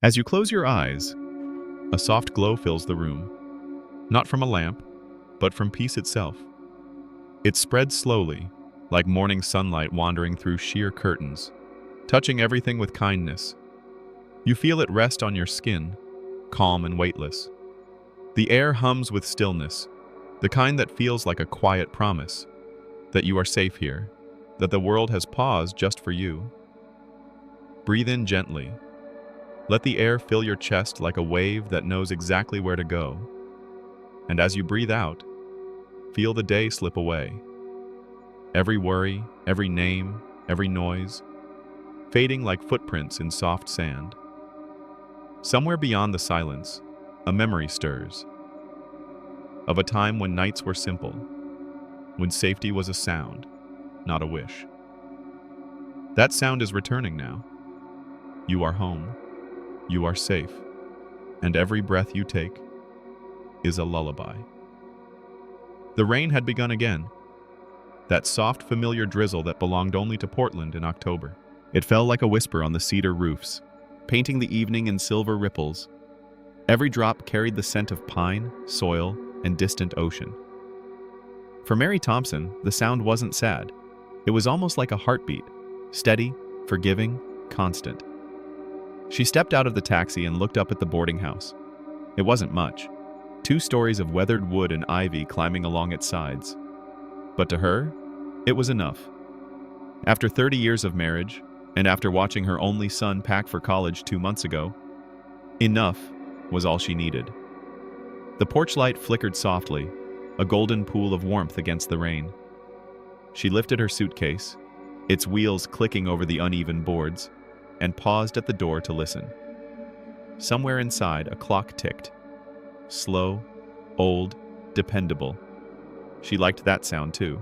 As you close your eyes, a soft glow fills the room, not from a lamp, but from peace itself. It spreads slowly, like morning sunlight wandering through sheer curtains, touching everything with kindness. You feel it rest on your skin, calm and weightless. The air hums with stillness, the kind that feels like a quiet promise that you are safe here, that the world has paused just for you. Breathe in gently. Let the air fill your chest like a wave that knows exactly where to go. And as you breathe out, feel the day slip away. Every worry, every name, every noise, fading like footprints in soft sand. Somewhere beyond the silence, a memory stirs. Of a time when nights were simple, when safety was a sound, not a wish. That sound is returning now. You are home. You are safe. And every breath you take is a lullaby. The rain had begun again. That soft, familiar drizzle that belonged only to Portland in October. It fell like a whisper on the cedar roofs, painting the evening in silver ripples. Every drop carried the scent of pine, soil, and distant ocean. For Mary Thompson, the sound wasn't sad. It was almost like a heartbeat, steady, forgiving, constant. She stepped out of the taxi and looked up at the boarding house. It wasn't much. 2 stories of weathered wood and ivy climbing along its sides. But to her, it was enough. After 30 years of marriage, and after watching her only son pack for college 2 months ago, enough was all she needed. The porch light flickered softly, a golden pool of warmth against the rain. She lifted her suitcase, its wheels clicking over the uneven boards, and paused at the door to listen. Somewhere inside, a clock ticked. Slow, old, dependable. She liked that sound too.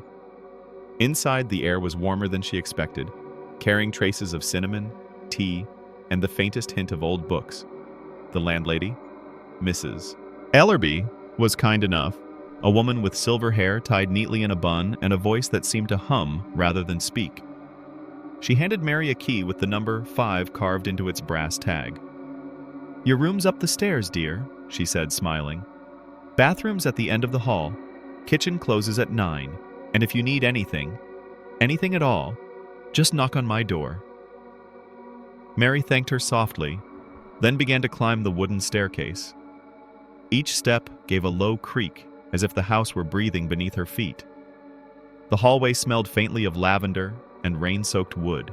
Inside, the air was warmer than she expected, carrying traces of cinnamon, tea, and the faintest hint of old books. The landlady, Mrs. Ellerby, was kind enough, a woman with silver hair tied neatly in a bun and a voice that seemed to hum rather than speak. She handed Mary a key with the number 5 carved into its brass tag. "Your room's up the stairs, dear," she said, smiling. "Bathroom's at the end of the hall. Kitchen closes at 9, and if you need anything at all, just knock on my door." Mary thanked her softly, then began to climb the wooden staircase. Each step gave a low creak, as if the house were breathing beneath her feet. The hallway smelled faintly of lavender and rain-soaked wood.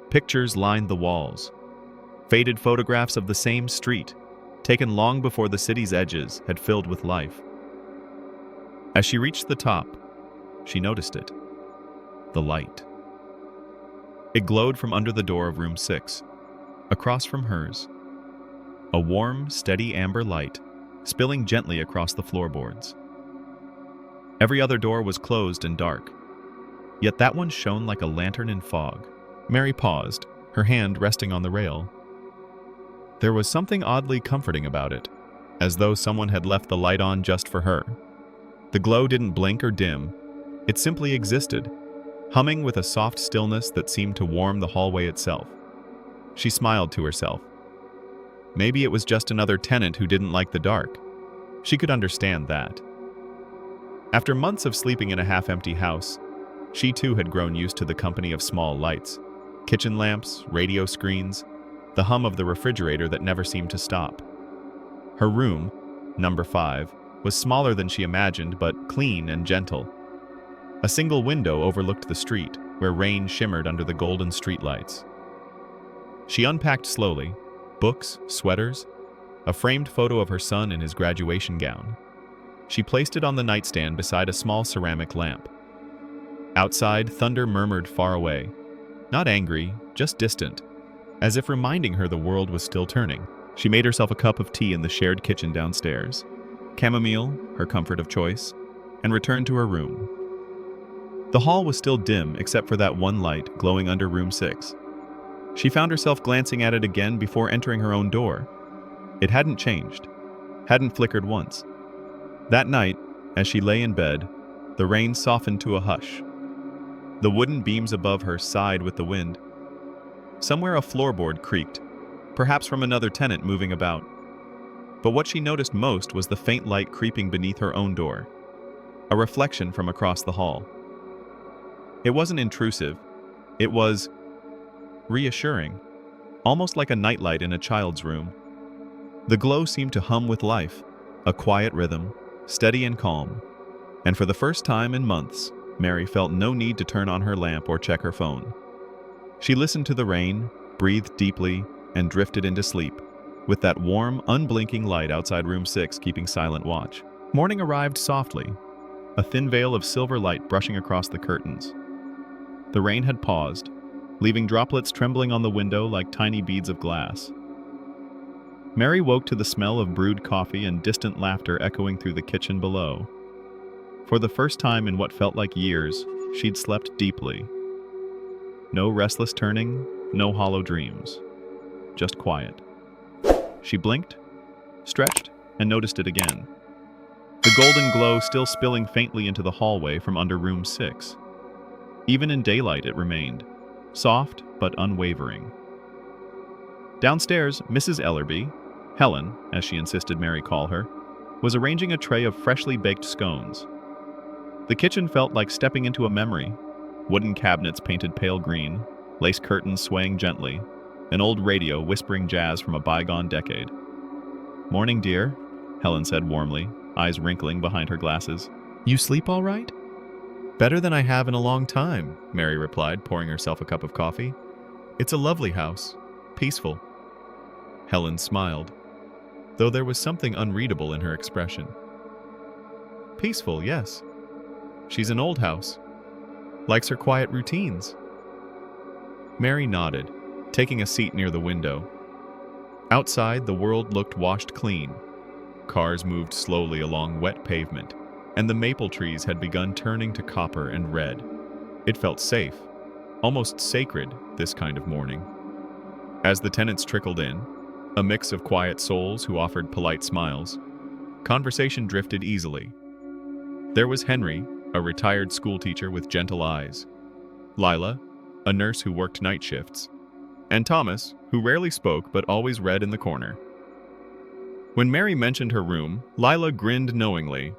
Pictures lined the walls. Faded photographs of the same street, taken long before the city's edges had filled with life. As she reached the top, she noticed it. The light. It glowed from under the door of room 6, across from hers. A warm, steady amber light, spilling gently across the floorboards. Every other door was closed and dark, yet that one shone like a lantern in fog. Mary paused, her hand resting on the rail. There was something oddly comforting about it, as though someone had left the light on just for her. The glow didn't blink or dim, it simply existed, humming with a soft stillness that seemed to warm the hallway itself. She smiled to herself. Maybe it was just another tenant who didn't like the dark. She could understand that. After months of sleeping in a half-empty house, she too had grown used to the company of small lights, kitchen lamps, radio screens, the hum of the refrigerator that never seemed to stop. Her room, number 5, was smaller than she imagined, but clean and gentle. A single window overlooked the street, where rain shimmered under the golden streetlights. She unpacked slowly, books, sweaters, a framed photo of her son in his graduation gown. She placed it on the nightstand beside a small ceramic lamp. Outside, thunder murmured far away, not angry, just distant, as if reminding her the world was still turning. She made herself a cup of tea in the shared kitchen downstairs, chamomile, her comfort of choice, and returned to her room. The hall was still dim except for that one light glowing under room 6. She found herself glancing at it again before entering her own door. It hadn't changed, hadn't flickered once. That night, as she lay in bed, the rain softened to a hush. The wooden beams above her sighed with the wind. Somewhere a floorboard creaked, perhaps from another tenant moving about. But what she noticed most was the faint light creeping beneath her own door, a reflection from across the hall. It wasn't intrusive, it was reassuring, almost like a nightlight in a child's room. The glow seemed to hum with life, a quiet rhythm, steady and calm, and for the first time in months, Mary felt no need to turn on her lamp or check her phone. She listened to the rain, breathed deeply, and drifted into sleep, with that warm, unblinking light outside room 6 keeping silent watch. Morning arrived softly, a thin veil of silver light brushing across the curtains. The rain had paused, leaving droplets trembling on the window like tiny beads of glass. Mary woke to the smell of brewed coffee and distant laughter echoing through the kitchen below. For the first time in what felt like years, she'd slept deeply. No restless turning, no hollow dreams. Just quiet. She blinked, stretched, and noticed it again. The golden glow still spilling faintly into the hallway from under room 6. Even in daylight it remained, soft but unwavering. Downstairs, Mrs. Ellerby, Helen, as she insisted Mary call her, was arranging a tray of freshly baked scones. The kitchen felt like stepping into a memory. Wooden cabinets painted pale green, lace curtains swaying gently, an old radio whispering jazz from a bygone decade. "Morning, dear," Helen said warmly, eyes wrinkling behind her glasses. "You sleep all right?" "Better than I have in a long time," Mary replied, pouring herself a cup of coffee. "It's a lovely house. Peaceful." Helen smiled, though there was something unreadable in her expression. "Peaceful, yes. She's an old house. Likes her quiet routines." Mary nodded, taking a seat near the window. Outside, the world looked washed clean. Cars moved slowly along wet pavement, and the maple trees had begun turning to copper and red. It felt safe, almost sacred, this kind of morning. As the tenants trickled in, a mix of quiet souls who offered polite smiles, conversation drifted easily. There was Henry, a retired schoolteacher with gentle eyes, Lila, a nurse who worked night shifts, and Thomas, who rarely spoke but always read in the corner. When Mary mentioned her room, Lila grinned knowingly.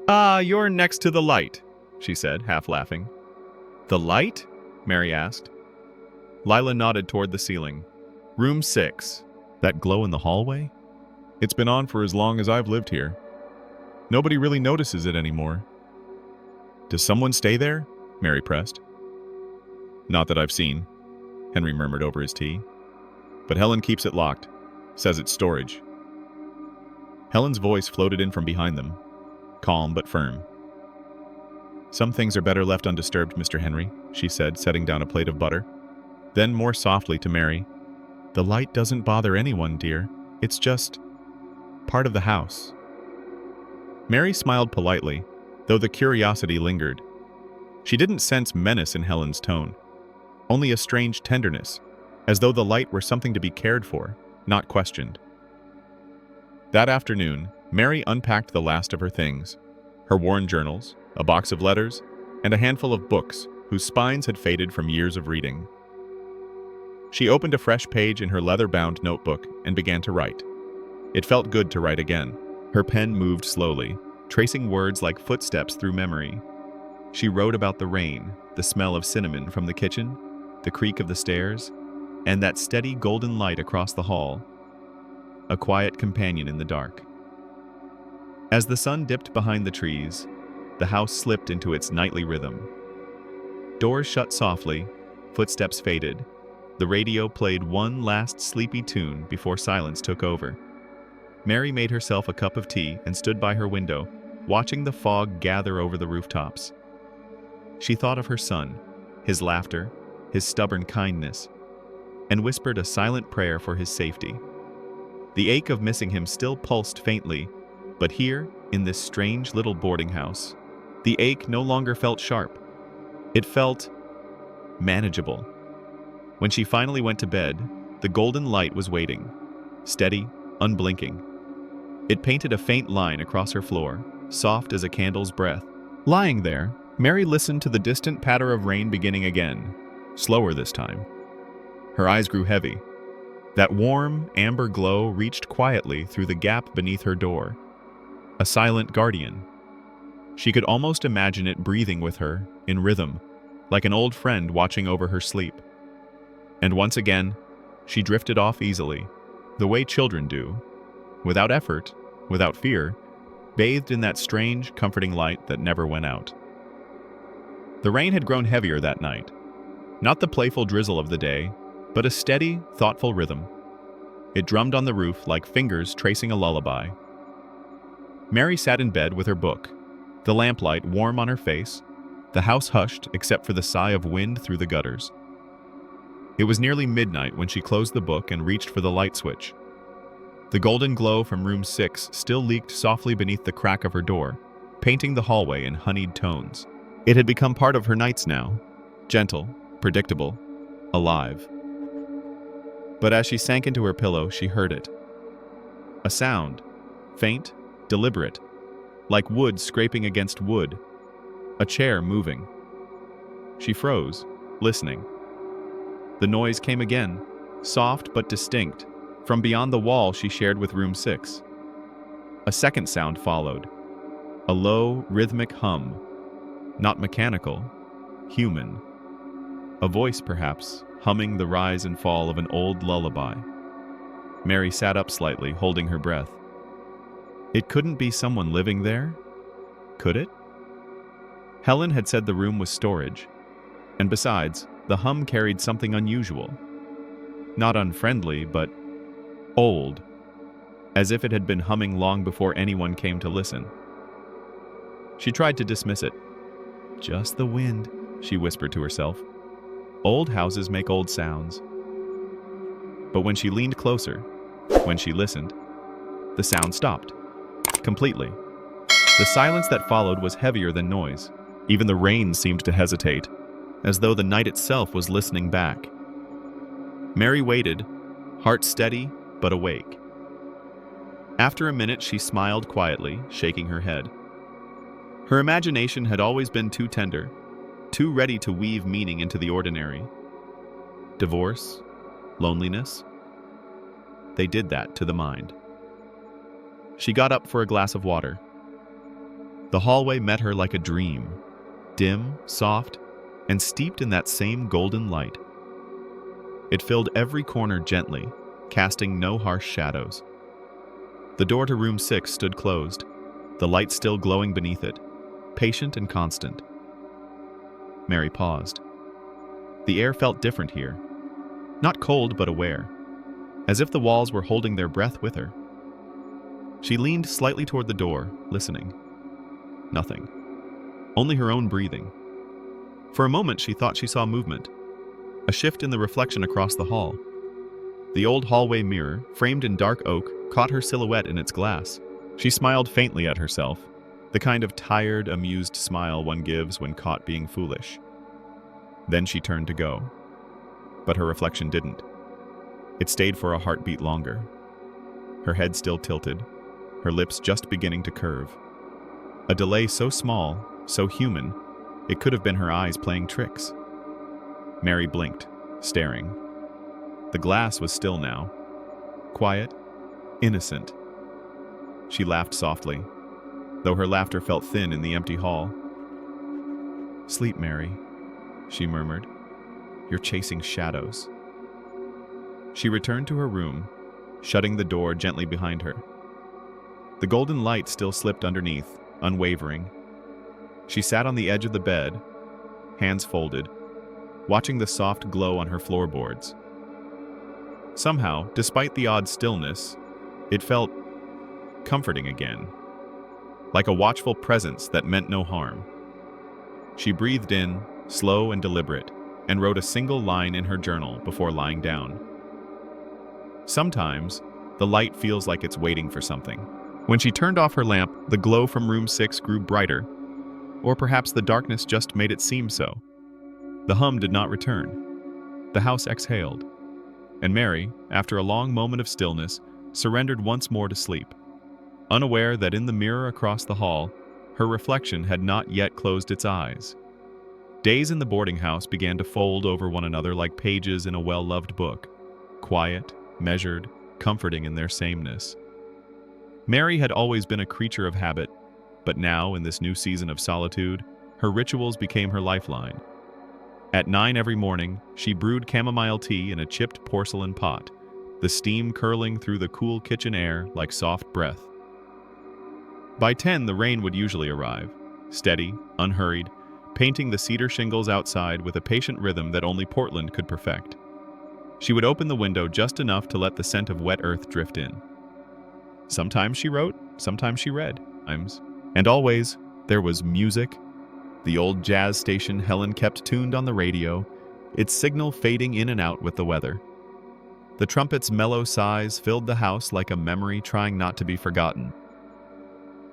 "Ah, you're next to the light," she said, half laughing. "The light?" Mary asked. Lila nodded toward the ceiling. "Room 6. That glow in the hallway? It's been on for as long as I've lived here. Nobody really notices it anymore." "Does someone stay there?" Mary pressed. "Not that I've seen," Henry murmured over his tea. "But Helen keeps it locked. Says it's storage." Helen's voice floated in from behind them, calm but firm. "Some things are better left undisturbed, Mr. Henry," she said, setting down a plate of butter. Then more softly to Mary, "The light doesn't bother anyone, dear. It's just part of the house." Mary smiled politely, though the curiosity lingered. She didn't sense menace in Helen's tone, only a strange tenderness, as though the light were something to be cared for, not questioned. That afternoon, Mary unpacked the last of her things, her worn journals, a box of letters, and a handful of books whose spines had faded from years of reading. She opened a fresh page in her leather-bound notebook and began to write. It felt good to write again. Her pen moved slowly, tracing words like footsteps through memory. She wrote about the rain, the smell of cinnamon from the kitchen, the creak of the stairs, and that steady golden light across the hall, a quiet companion in the dark. As the sun dipped behind the trees, the house slipped into its nightly rhythm. Doors shut softly, footsteps faded. The radio played one last sleepy tune before silence took over. Mary made herself a cup of tea and stood by her window, watching the fog gather over the rooftops. She thought of her son, his laughter, his stubborn kindness, and whispered a silent prayer for his safety. The ache of missing him still pulsed faintly, but here, in this strange little boarding house, the ache no longer felt sharp. It felt manageable. When she finally went to bed, the golden light was waiting, steady, unblinking. It painted a faint line across her floor, soft as a candle's breath. Lying there, Mary listened to the distant patter of rain beginning again, slower this time. Her eyes grew heavy. That warm, amber glow reached quietly through the gap beneath her door. A silent guardian. She could almost imagine it breathing with her, in rhythm, like an old friend watching over her sleep. And once again, she drifted off easily, the way children do, without effort, without fear, bathed in that strange, comforting light that never went out. The rain had grown heavier that night. Not the playful drizzle of the day, but a steady, thoughtful rhythm. It drummed on the roof like fingers tracing a lullaby. Mary sat in bed with her book, the lamplight warm on her face, the house hushed except for the sigh of wind through the gutters. It was nearly midnight when she closed the book and reached for the light switch. The golden glow from room 6 still leaked softly beneath the crack of her door, painting the hallway in honeyed tones. It had become part of her nights now, gentle, predictable, alive. But as she sank into her pillow, she heard it. A sound, faint, deliberate, like wood scraping against wood, a chair moving. She froze, listening. The noise came again, soft but distinct, from beyond the wall she shared with room 6. A second sound followed, a low, rhythmic hum, not mechanical, human. A voice, perhaps, humming the rise and fall of an old lullaby. Mary sat up slightly, holding her breath. It couldn't be someone living there, could it? Helen had said the room was storage, and besides, the hum carried something unusual. Not unfriendly, but old, as if it had been humming long before anyone came to listen. She tried to dismiss it. Just the wind, she whispered to herself. Old houses make old sounds. But when she leaned closer, when she listened, the sound stopped. Completely. The silence that followed was heavier than noise. Even the rain seemed to hesitate, as though the night itself was listening back. Mary waited, heart steady but awake. After a minute, she smiled quietly, shaking her head. Her imagination had always been too tender, too ready to weave meaning into the ordinary. Divorce, loneliness, they did that to the mind. She got up for a glass of water. The hallway met her like a dream, dim, soft, and steeped in that same golden light. It filled every corner gently, casting no harsh shadows. The door to room 6 stood closed, the light still glowing beneath it, patient and constant. Mary paused. The air felt different here. Not cold, but aware, as if the walls were holding their breath with her. She leaned slightly toward the door, listening. Nothing. Only her own breathing. For a moment, she thought she saw movement, a shift in the reflection across the hall. The old hallway mirror, framed in dark oak, caught her silhouette in its glass. She smiled faintly at herself, the kind of tired, amused smile one gives when caught being foolish. Then she turned to go. But her reflection didn't. It stayed for a heartbeat longer. Her head still tilted, her lips just beginning to curve. A delay so small, so human, it could have been her eyes playing tricks. Mary blinked, staring. The glass was still now. Quiet, innocent. She laughed softly, though her laughter felt thin in the empty hall. "Sleep, Mary," she murmured. "You're chasing shadows." She returned to her room, shutting the door gently behind her. The golden light still slipped underneath, unwavering. She sat on the edge of the bed, hands folded, watching the soft glow on her floorboards. Somehow, despite the odd stillness, it felt comforting again, like a watchful presence that meant no harm. She breathed in, slow and deliberate, and wrote a single line in her journal before lying down. Sometimes, the light feels like it's waiting for something. When she turned off her lamp, the glow from room 6 grew brighter, or perhaps the darkness just made it seem so. The hum did not return. The house exhaled, and Mary, after a long moment of stillness, surrendered once more to sleep, unaware that in the mirror across the hall, her reflection had not yet closed its eyes. Days in the boarding house began to fold over one another like pages in a well-loved book, quiet, measured, comforting in their sameness. Mary had always been a creature of habit, but now, in this new season of solitude, her rituals became her lifeline. At 9 every morning, she brewed chamomile tea in a chipped porcelain pot, the steam curling through the cool kitchen air like soft breath. By 10, the rain would usually arrive, steady, unhurried, painting the cedar shingles outside with a patient rhythm that only Portland could perfect. She would open the window just enough to let the scent of wet earth drift in. Sometimes she wrote, sometimes she read, and always there was music. The old jazz station Helen kept tuned on the radio, its signal fading in and out with the weather. The trumpet's mellow sighs filled the house like a memory trying not to be forgotten.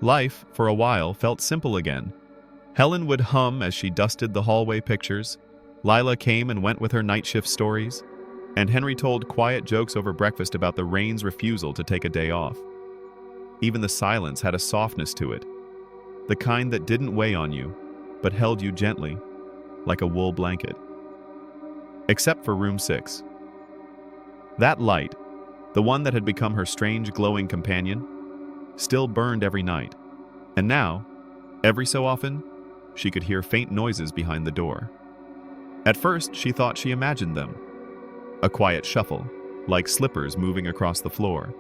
Life, for a while, felt simple again. Helen would hum as she dusted the hallway pictures, Lila came and went with her night shift stories, and Henry told quiet jokes over breakfast about the rain's refusal to take a day off. Even the silence had a softness to it, the kind that didn't weigh on you, but held you gently, like a wool blanket. Except for room 6. That light, the one that had become her strange glowing companion, still burned every night, and now, every so often, she could hear faint noises behind the door. At first, she thought she imagined them. A quiet shuffle, like slippers moving across the floor,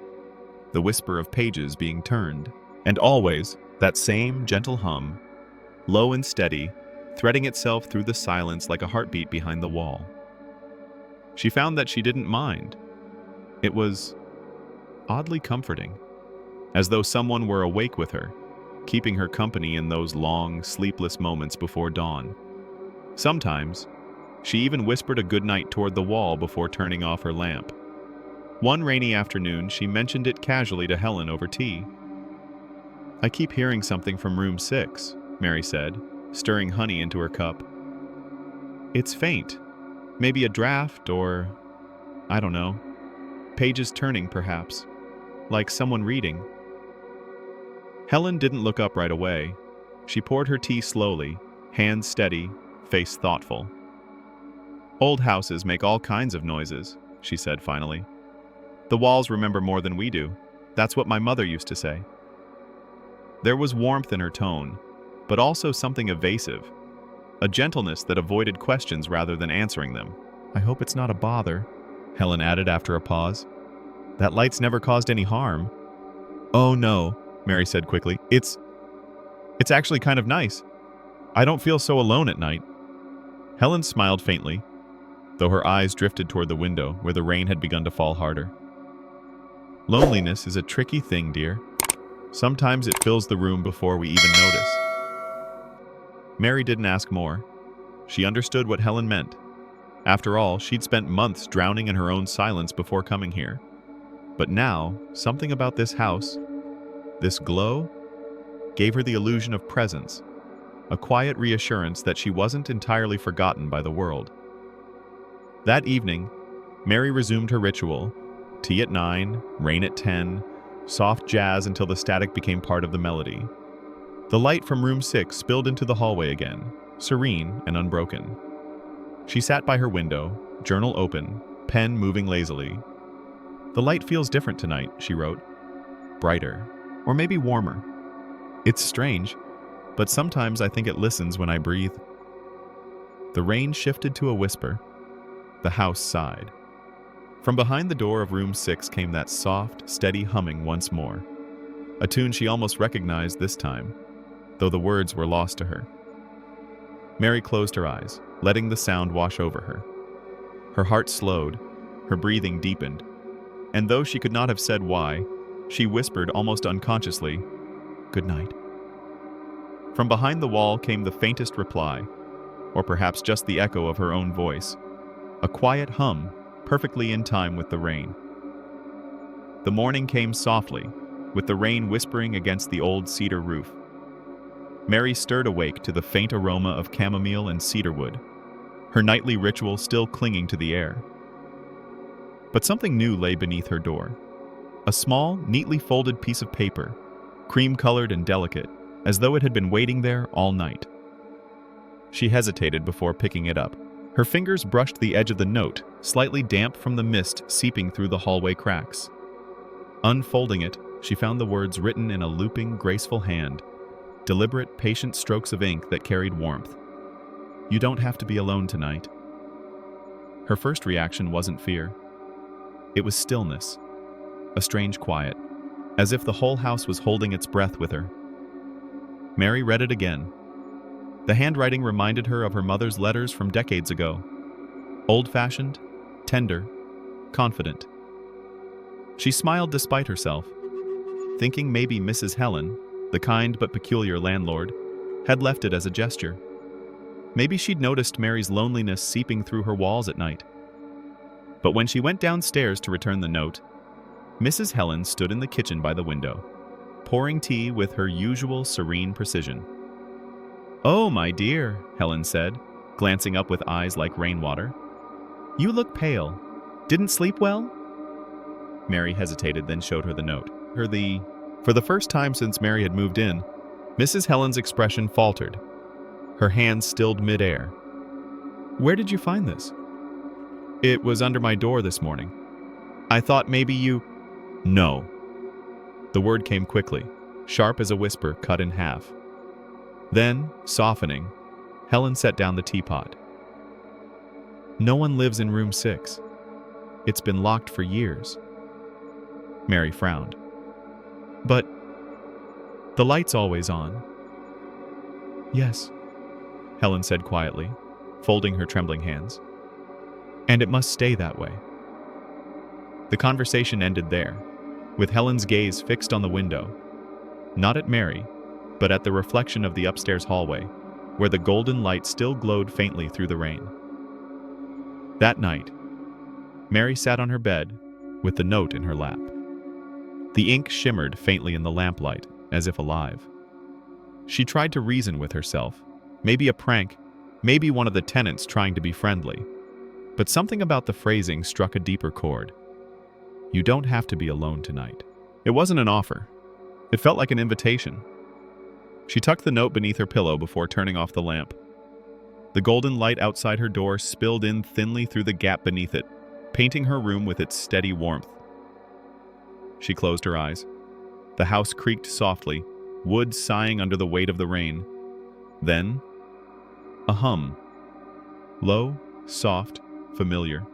the whisper of pages being turned, and always that same gentle hum, low and steady, threading itself through the silence like a heartbeat behind the wall. She found that she didn't mind. It was oddly comforting, as though someone were awake with her, keeping her company in those long, sleepless moments before dawn. Sometimes, she even whispered a goodnight toward the wall before turning off her lamp. One rainy afternoon, she mentioned it casually to Helen over tea. "I keep hearing something from room 6, Mary said, stirring honey into her cup. "It's faint. Maybe a draft or, I don't know, pages turning perhaps, like someone reading." Helen didn't look up right away. She poured her tea slowly, hands steady, face thoughtful. "Old houses make all kinds of noises," she said finally. "The walls remember more than we do. That's what my mother used to say." There was warmth in her tone, but also something evasive, a gentleness that avoided questions rather than answering them. "I hope it's not a bother," Helen added after a pause. "That light's never caused any harm." "Oh no," Mary said quickly. It's actually kind of nice. I don't feel so alone at night." Helen smiled faintly, though her eyes drifted toward the window where the rain had begun to fall harder. "Loneliness is a tricky thing, dear. Sometimes it fills the room before we even notice." Mary didn't ask more. She understood what Helen meant. After all, she'd spent months drowning in her own silence before coming here. But now, something about this house, this glow, gave her the illusion of presence, a quiet reassurance that she wasn't entirely forgotten by the world. That evening, Mary resumed her ritual, tea at 9, rain at 10, soft jazz until the static became part of the melody. The light from room 6 spilled into the hallway again, serene and unbroken. She sat by her window, journal open, pen moving lazily. "The light feels different tonight," she wrote. "Brighter, or maybe warmer. It's strange, but sometimes I think it listens when I breathe." The rain shifted to a whisper. The house sighed. From behind the door of room 6 came that soft, steady humming once more, a tune she almost recognized this time, though the words were lost to her. Mary closed her eyes, letting the sound wash over her. Her heart slowed, her breathing deepened, and though she could not have said why, she whispered almost unconsciously, "Good night." From behind the wall came the faintest reply, or perhaps just the echo of her own voice, a quiet hum, perfectly in time with the rain. The morning came softly, with the rain whispering against the old cedar roof. Mary stirred awake to the faint aroma of chamomile and cedarwood, her nightly ritual still clinging to the air. But something new lay beneath her door. A small, neatly folded piece of paper, cream-colored and delicate, as though it had been waiting there all night. She hesitated before picking it up, Her fingers brushed the edge of the note, slightly damp from the mist seeping through the hallway cracks. Unfolding it, she found the words written in a looping, graceful hand, deliberate, patient strokes of ink that carried warmth. "You don't have to be alone tonight." Her first reaction wasn't fear. It was stillness, a strange quiet, as if the whole house was holding its breath with her. Mary read it again. The handwriting reminded her of her mother's letters from decades ago. Old-fashioned, tender, confident. She smiled despite herself, thinking maybe Mrs. Helen, the kind but peculiar landlord, had left it as a gesture. Maybe she'd noticed Mary's loneliness seeping through her walls at night. But when she went downstairs to return the note, Mrs. Helen stood in the kitchen by the window, pouring tea with her usual serene precision. "Oh, my dear," Helen said, glancing up with eyes like rainwater. "You look pale. Didn't sleep well?" Mary hesitated, then showed her the note. For the first time since Mary had moved in, Mrs. Helen's expression faltered. Her hands stilled midair. "Where did you find this?" "It was under my door this morning. I thought maybe you—" "No." The word came quickly, sharp as a whisper cut in half. Then, softening, Helen set down the teapot. "No one lives in room 6. It's been locked for years." Mary frowned. "But the light's always on." "Yes," Helen said quietly, folding her trembling hands. "And it must stay that way." The conversation ended there, with Helen's gaze fixed on the window, not at Mary, but at the reflection of the upstairs hallway, where the golden light still glowed faintly through the rain. That night, Mary sat on her bed with the note in her lap. The ink shimmered faintly in the lamplight, as if alive. She tried to reason with herself, maybe a prank, maybe one of the tenants trying to be friendly. But something about the phrasing struck a deeper chord. "You don't have to be alone tonight." It wasn't an offer. It felt like an invitation. She tucked the note beneath her pillow before turning off the lamp. The golden light outside her door spilled in thinly through the gap beneath it, painting her room with its steady warmth. She closed her eyes. The house creaked softly, wood sighing under the weight of the rain. Then, a hum. Low, soft, familiar.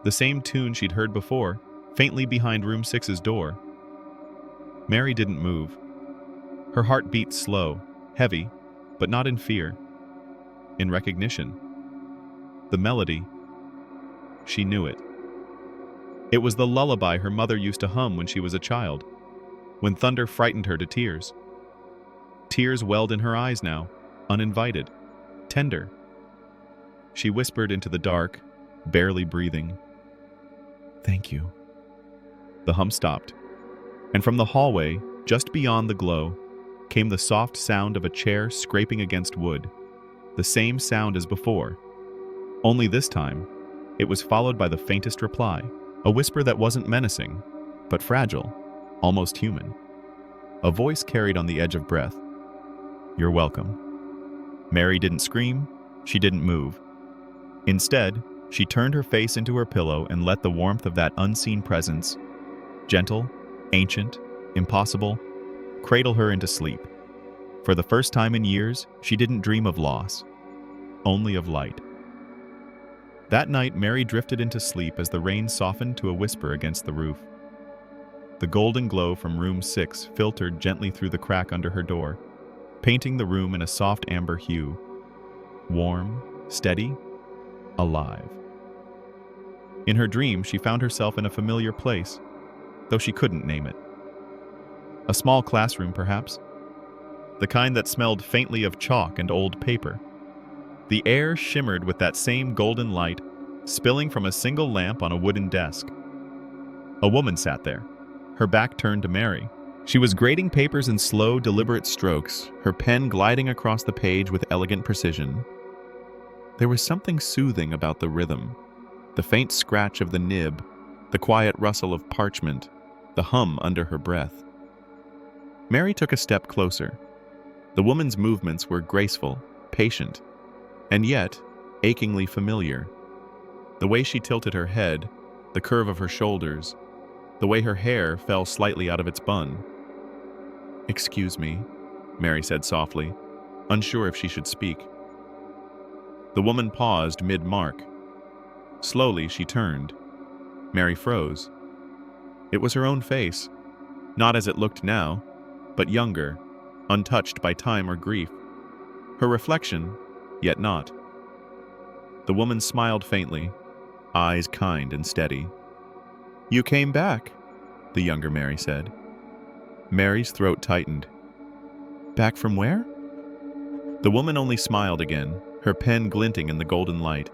The same tune she'd heard before, faintly behind room 6's door. Mary didn't move. Her heart beat slow, heavy, but not in fear. In recognition. The melody. She knew it. It was the lullaby her mother used to hum when she was a child, when thunder frightened her to tears. Tears welled in her eyes now, uninvited, tender. She whispered into the dark, barely breathing, "Thank you." The hum stopped, and from the hallway, just beyond the glow, came the soft sound of a chair scraping against wood, the same sound as before. Only this time, it was followed by the faintest reply, a whisper that wasn't menacing, but fragile, almost human. A voice carried on the edge of breath. "You're welcome." Mary didn't scream, she didn't move. Instead, she turned her face into her pillow and let the warmth of that unseen presence, gentle, ancient, impossible, cradle her into sleep. For the first time in years, she didn't dream of loss, only of light. That night, Mary drifted into sleep as the rain softened to a whisper against the roof. The golden glow from room 6 filtered gently through the crack under her door, painting the room in a soft amber hue. Warm, steady, alive. In her dream, she found herself in a familiar place, though she couldn't name it. A small classroom, perhaps. The kind that smelled faintly of chalk and old paper. The air shimmered with that same golden light, spilling from a single lamp on a wooden desk. A woman sat there, her back turned to Mary. She was grading papers in slow, deliberate strokes, her pen gliding across the page with elegant precision. There was something soothing about the rhythm, the faint scratch of the nib, the quiet rustle of parchment, the hum under her breath. Mary took a step closer. The woman's movements were graceful, patient, and yet, achingly familiar. The way she tilted her head, the curve of her shoulders, the way her hair fell slightly out of its bun. "Excuse me," Mary said softly, unsure if she should speak. The woman paused mid-mark. Slowly, she turned. Mary froze. It was her own face, not as it looked now, but younger, untouched by time or grief. Her reflection, yet not. The woman smiled faintly, eyes kind and steady. "You came back," the younger Mary said. Mary's throat tightened. "Back from where?" The woman only smiled again, her pen glinting in the golden light.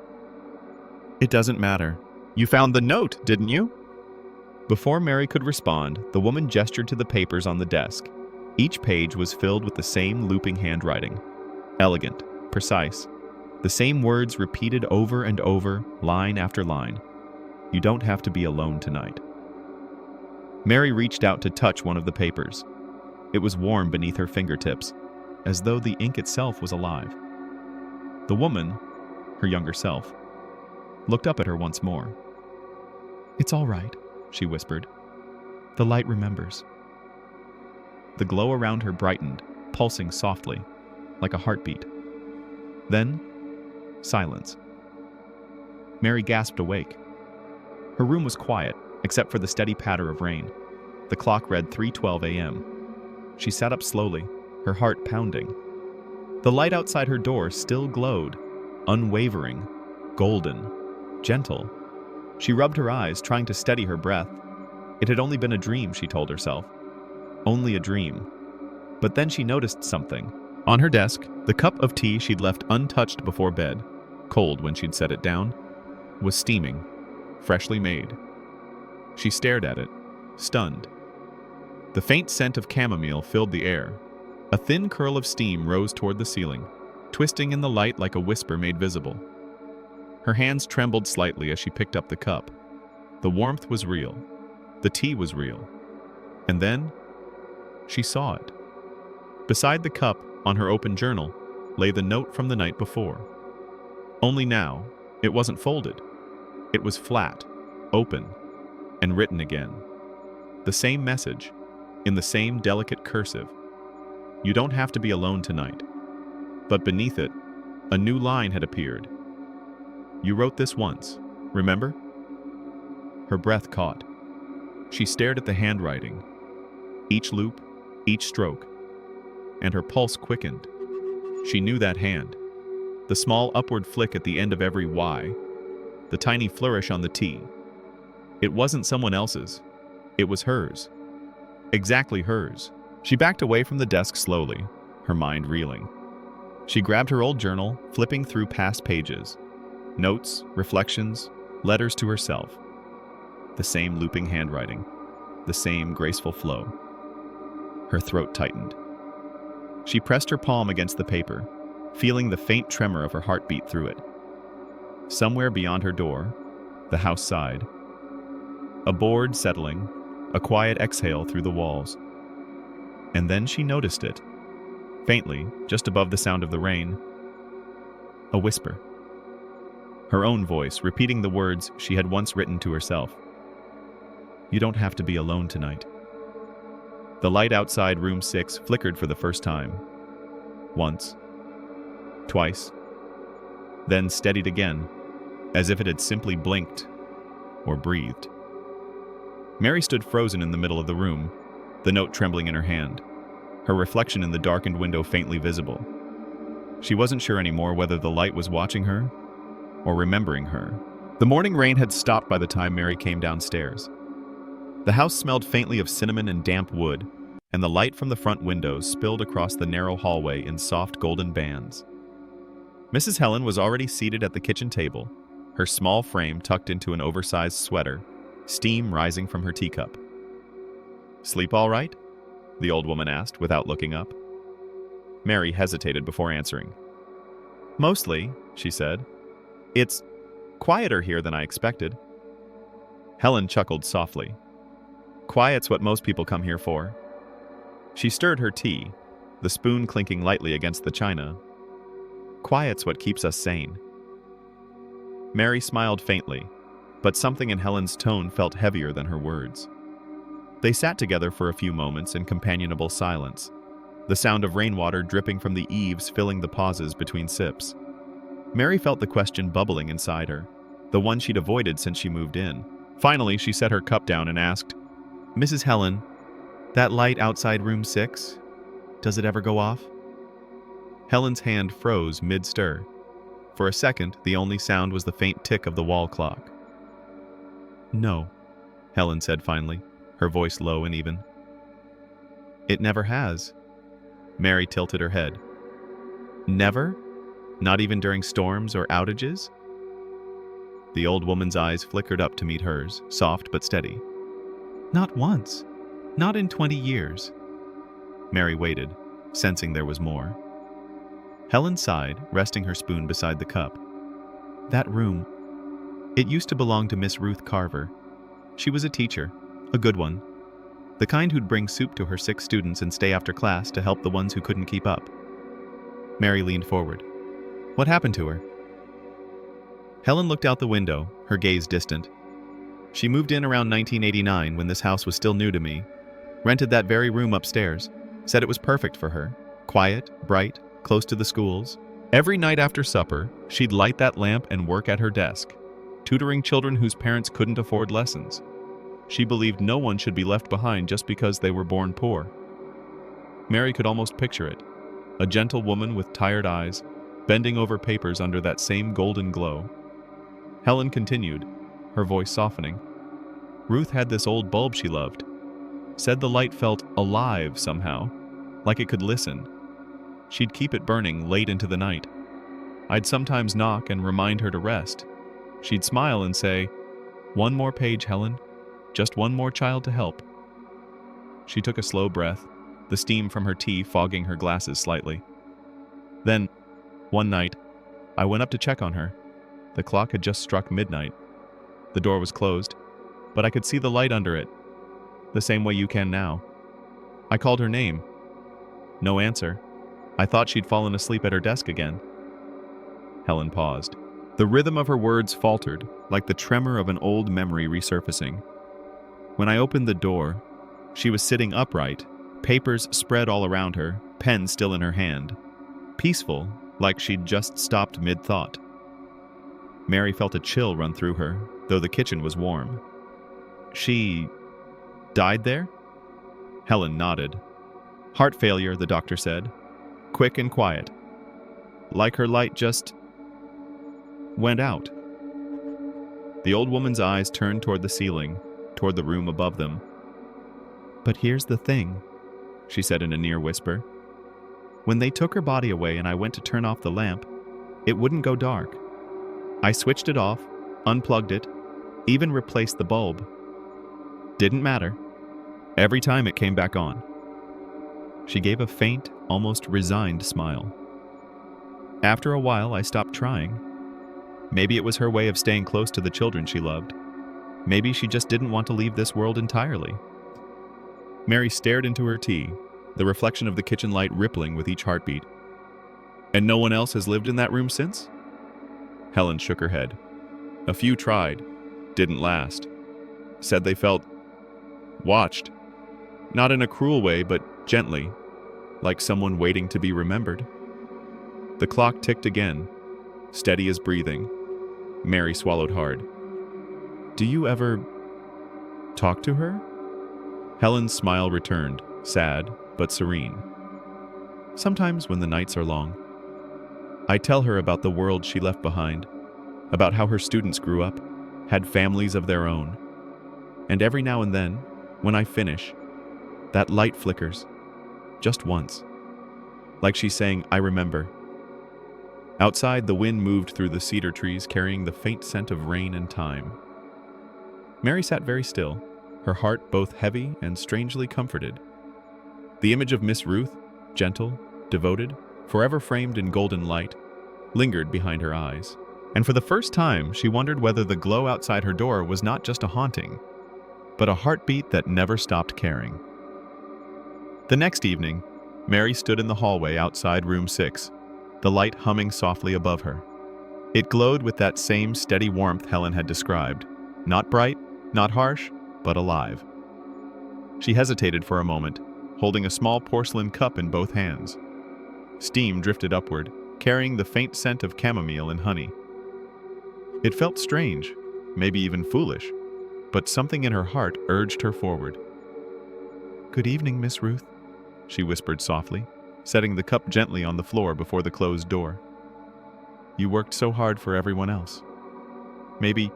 "It doesn't matter. You found the note, didn't you?" Before Mary could respond, the woman gestured to the papers on the desk. Each page was filled with the same looping handwriting. Elegant, precise. The same words repeated over and over, line after line. "You don't have to be alone tonight." Mary reached out to touch one of the papers. It was warm beneath her fingertips, as though the ink itself was alive. The woman, her younger self, looked up at her once more. "It's all right," she whispered. "The light remembers." The glow around her brightened, pulsing softly, like a heartbeat. Then, silence. Mary gasped awake. Her room was quiet, except for the steady patter of rain. The clock read 3:12 a.m. She sat up slowly, her heart pounding. The light outside her door still glowed, unwavering, golden, gentle. She rubbed her eyes, trying to steady her breath. It had only been a dream, she told herself. Only a dream. But then she noticed something. On her desk, the cup of tea she'd left untouched before bed, cold when she'd set it down, was steaming, freshly made. She stared at it, stunned. The faint scent of chamomile filled the air. A thin curl of steam rose toward the ceiling, twisting in the light like a whisper made visible. Her hands trembled slightly as she picked up the cup. The warmth was real. The tea was real. And then, she saw it. Beside the cup, on her open journal, lay the note from the night before. Only now, it wasn't folded. It was flat, open, and written again. The same message, in the same delicate cursive. "You don't have to be alone tonight." But beneath it, a new line had appeared. "You wrote this once, remember?" Her breath caught. She stared at the handwriting, each loop, each stroke, and her pulse quickened. She knew that hand. The small upward flick at the end of every Y, the tiny flourish on the T. It wasn't someone else's. It was hers. Exactly hers. She backed away from the desk slowly, her mind reeling. She grabbed her old journal, flipping through past pages. Notes, reflections, letters to herself. The same looping handwriting, the same graceful flow. Her throat tightened. She pressed her palm against the paper, feeling the faint tremor of her heartbeat through it. Somewhere beyond her door, the house sighed. A board settling, a quiet exhale through the walls. And then she noticed it. Faintly, just above the sound of the rain, a whisper. Her own voice, repeating the words she had once written to herself. "You don't have to be alone tonight." The light outside room 6 flickered for the first time. Once. Twice. Then steadied again, as if it had simply blinked or breathed. Mary stood frozen in the middle of the room, the note trembling in her hand, her reflection in the darkened window faintly visible. She wasn't sure anymore whether the light was watching her or remembering her. The morning rain had stopped by the time Mary came downstairs. The house smelled faintly of cinnamon and damp wood, and the light from the front windows spilled across the narrow hallway in soft golden bands. Mrs. Helen was already seated at the kitchen table, her small frame tucked into an oversized sweater, steam rising from her teacup. "Sleep all right?" the old woman asked without looking up. Mary hesitated before answering. "Mostly," she said. "It's quieter here than I expected." Helen chuckled softly. "Quiet's what most people come here for." She stirred her tea, the spoon clinking lightly against the china. "Quiet's what keeps us sane." Mary smiled faintly, but something in Helen's tone felt heavier than her words. They sat together for a few moments in companionable silence, the sound of rainwater dripping from the eaves filling the pauses between sips. Mary felt the question bubbling inside her, the one she'd avoided since she moved in. Finally, she set her cup down and asked, "Mrs. Helen, that light outside room 6, does it ever go off?" Helen's hand froze mid-stir. For a second, the only sound was the faint tick of the wall clock. "No," Helen said finally, her voice low and even. "It never has." Mary tilted her head. "Never? Not even during storms or outages?" The old woman's eyes flickered up to meet hers, soft but steady. "Not once. Not in 20 years." Mary waited, sensing there was more. Helen sighed, resting her spoon beside the cup. "That room. It used to belong to Miss Ruth Carver. She was a teacher, a good one. The kind who'd bring soup to her sick students and stay after class to help the ones who couldn't keep up." Mary leaned forward. "What happened to her?" Helen looked out the window, her gaze distant. "She moved in around 1989 when this house was still new to me. Rented that very room upstairs. Said it was perfect for her. Quiet, bright, close to the schools. Every night after supper, she'd light that lamp and work at her desk, tutoring children whose parents couldn't afford lessons. She believed no one should be left behind just because they were born poor." Mary could almost picture it. A gentle woman with tired eyes, bending over papers under that same golden glow. Helen continued, her voice softening. "Ruth had this old bulb she loved. Said the light felt alive somehow, like it could listen. She'd keep it burning late into the night. I'd sometimes knock and remind her to rest. She'd smile and say, 'One more page, Helen. Just one more child to help.'" She took a slow breath, the steam from her tea fogging her glasses slightly. "Then, one night, I went up to check on her. The clock had just struck midnight. The door was closed, but I could see the light under it, the same way you can now. I called her name. No answer. I thought she'd fallen asleep at her desk again." Helen paused. The rhythm of her words faltered, like the tremor of an old memory resurfacing. "When I opened the door, she was sitting upright, papers spread all around her, pen still in her hand. Peaceful, like she'd just stopped mid-thought." Mary felt a chill run through her, though the kitchen was warm. "She died there?" Helen nodded. "Heart failure," the doctor said. "Quick and quiet. Like her light just went out." The old woman's eyes turned toward the ceiling, toward the room above them. "But here's the thing," she said in a near whisper. "When they took her body away and I went to turn off the lamp, it wouldn't go dark. I switched it off, unplugged it, even replaced the bulb. Didn't matter. Every time it came back on." She gave a faint, almost resigned smile. "After a while, I stopped trying. Maybe it was her way of staying close to the children she loved. Maybe she just didn't want to leave this world entirely." Mary stared into her tea, the reflection of the kitchen light rippling with each heartbeat. "And no one else has lived in that room since?" Helen shook her head. "A few tried. Didn't last. Said they felt watched. Not in a cruel way, but gently, like someone waiting to be remembered." The clock ticked again, steady as breathing. Mary swallowed hard. "Do you ever talk to her?" Helen's smile returned, sad but serene. "Sometimes when the nights are long. I tell her about the world she left behind, about how her students grew up, had families of their own. And every now and then, when I finish, that light flickers, just once. Like she's saying, 'I remember.'" Outside, the wind moved through the cedar trees, carrying the faint scent of rain and time. Mary sat very still, her heart both heavy and strangely comforted. The image of Miss Ruth, gentle, devoted, forever framed in golden light, lingered behind her eyes. And for the first time, she wondered whether the glow outside her door was not just a haunting, but a heartbeat that never stopped caring. The next evening, Mary stood in the hallway outside room 6, the light humming softly above her. It glowed with that same steady warmth Helen had described. Not bright, not harsh, but alive. She hesitated for a moment, holding a small porcelain cup in both hands. Steam drifted upward, carrying the faint scent of chamomile and honey. It felt strange, maybe even foolish, but something in her heart urged her forward. "Good evening, Miss Ruth," she whispered softly, setting the cup gently on the floor before the closed door. "You worked so hard for everyone else. Maybe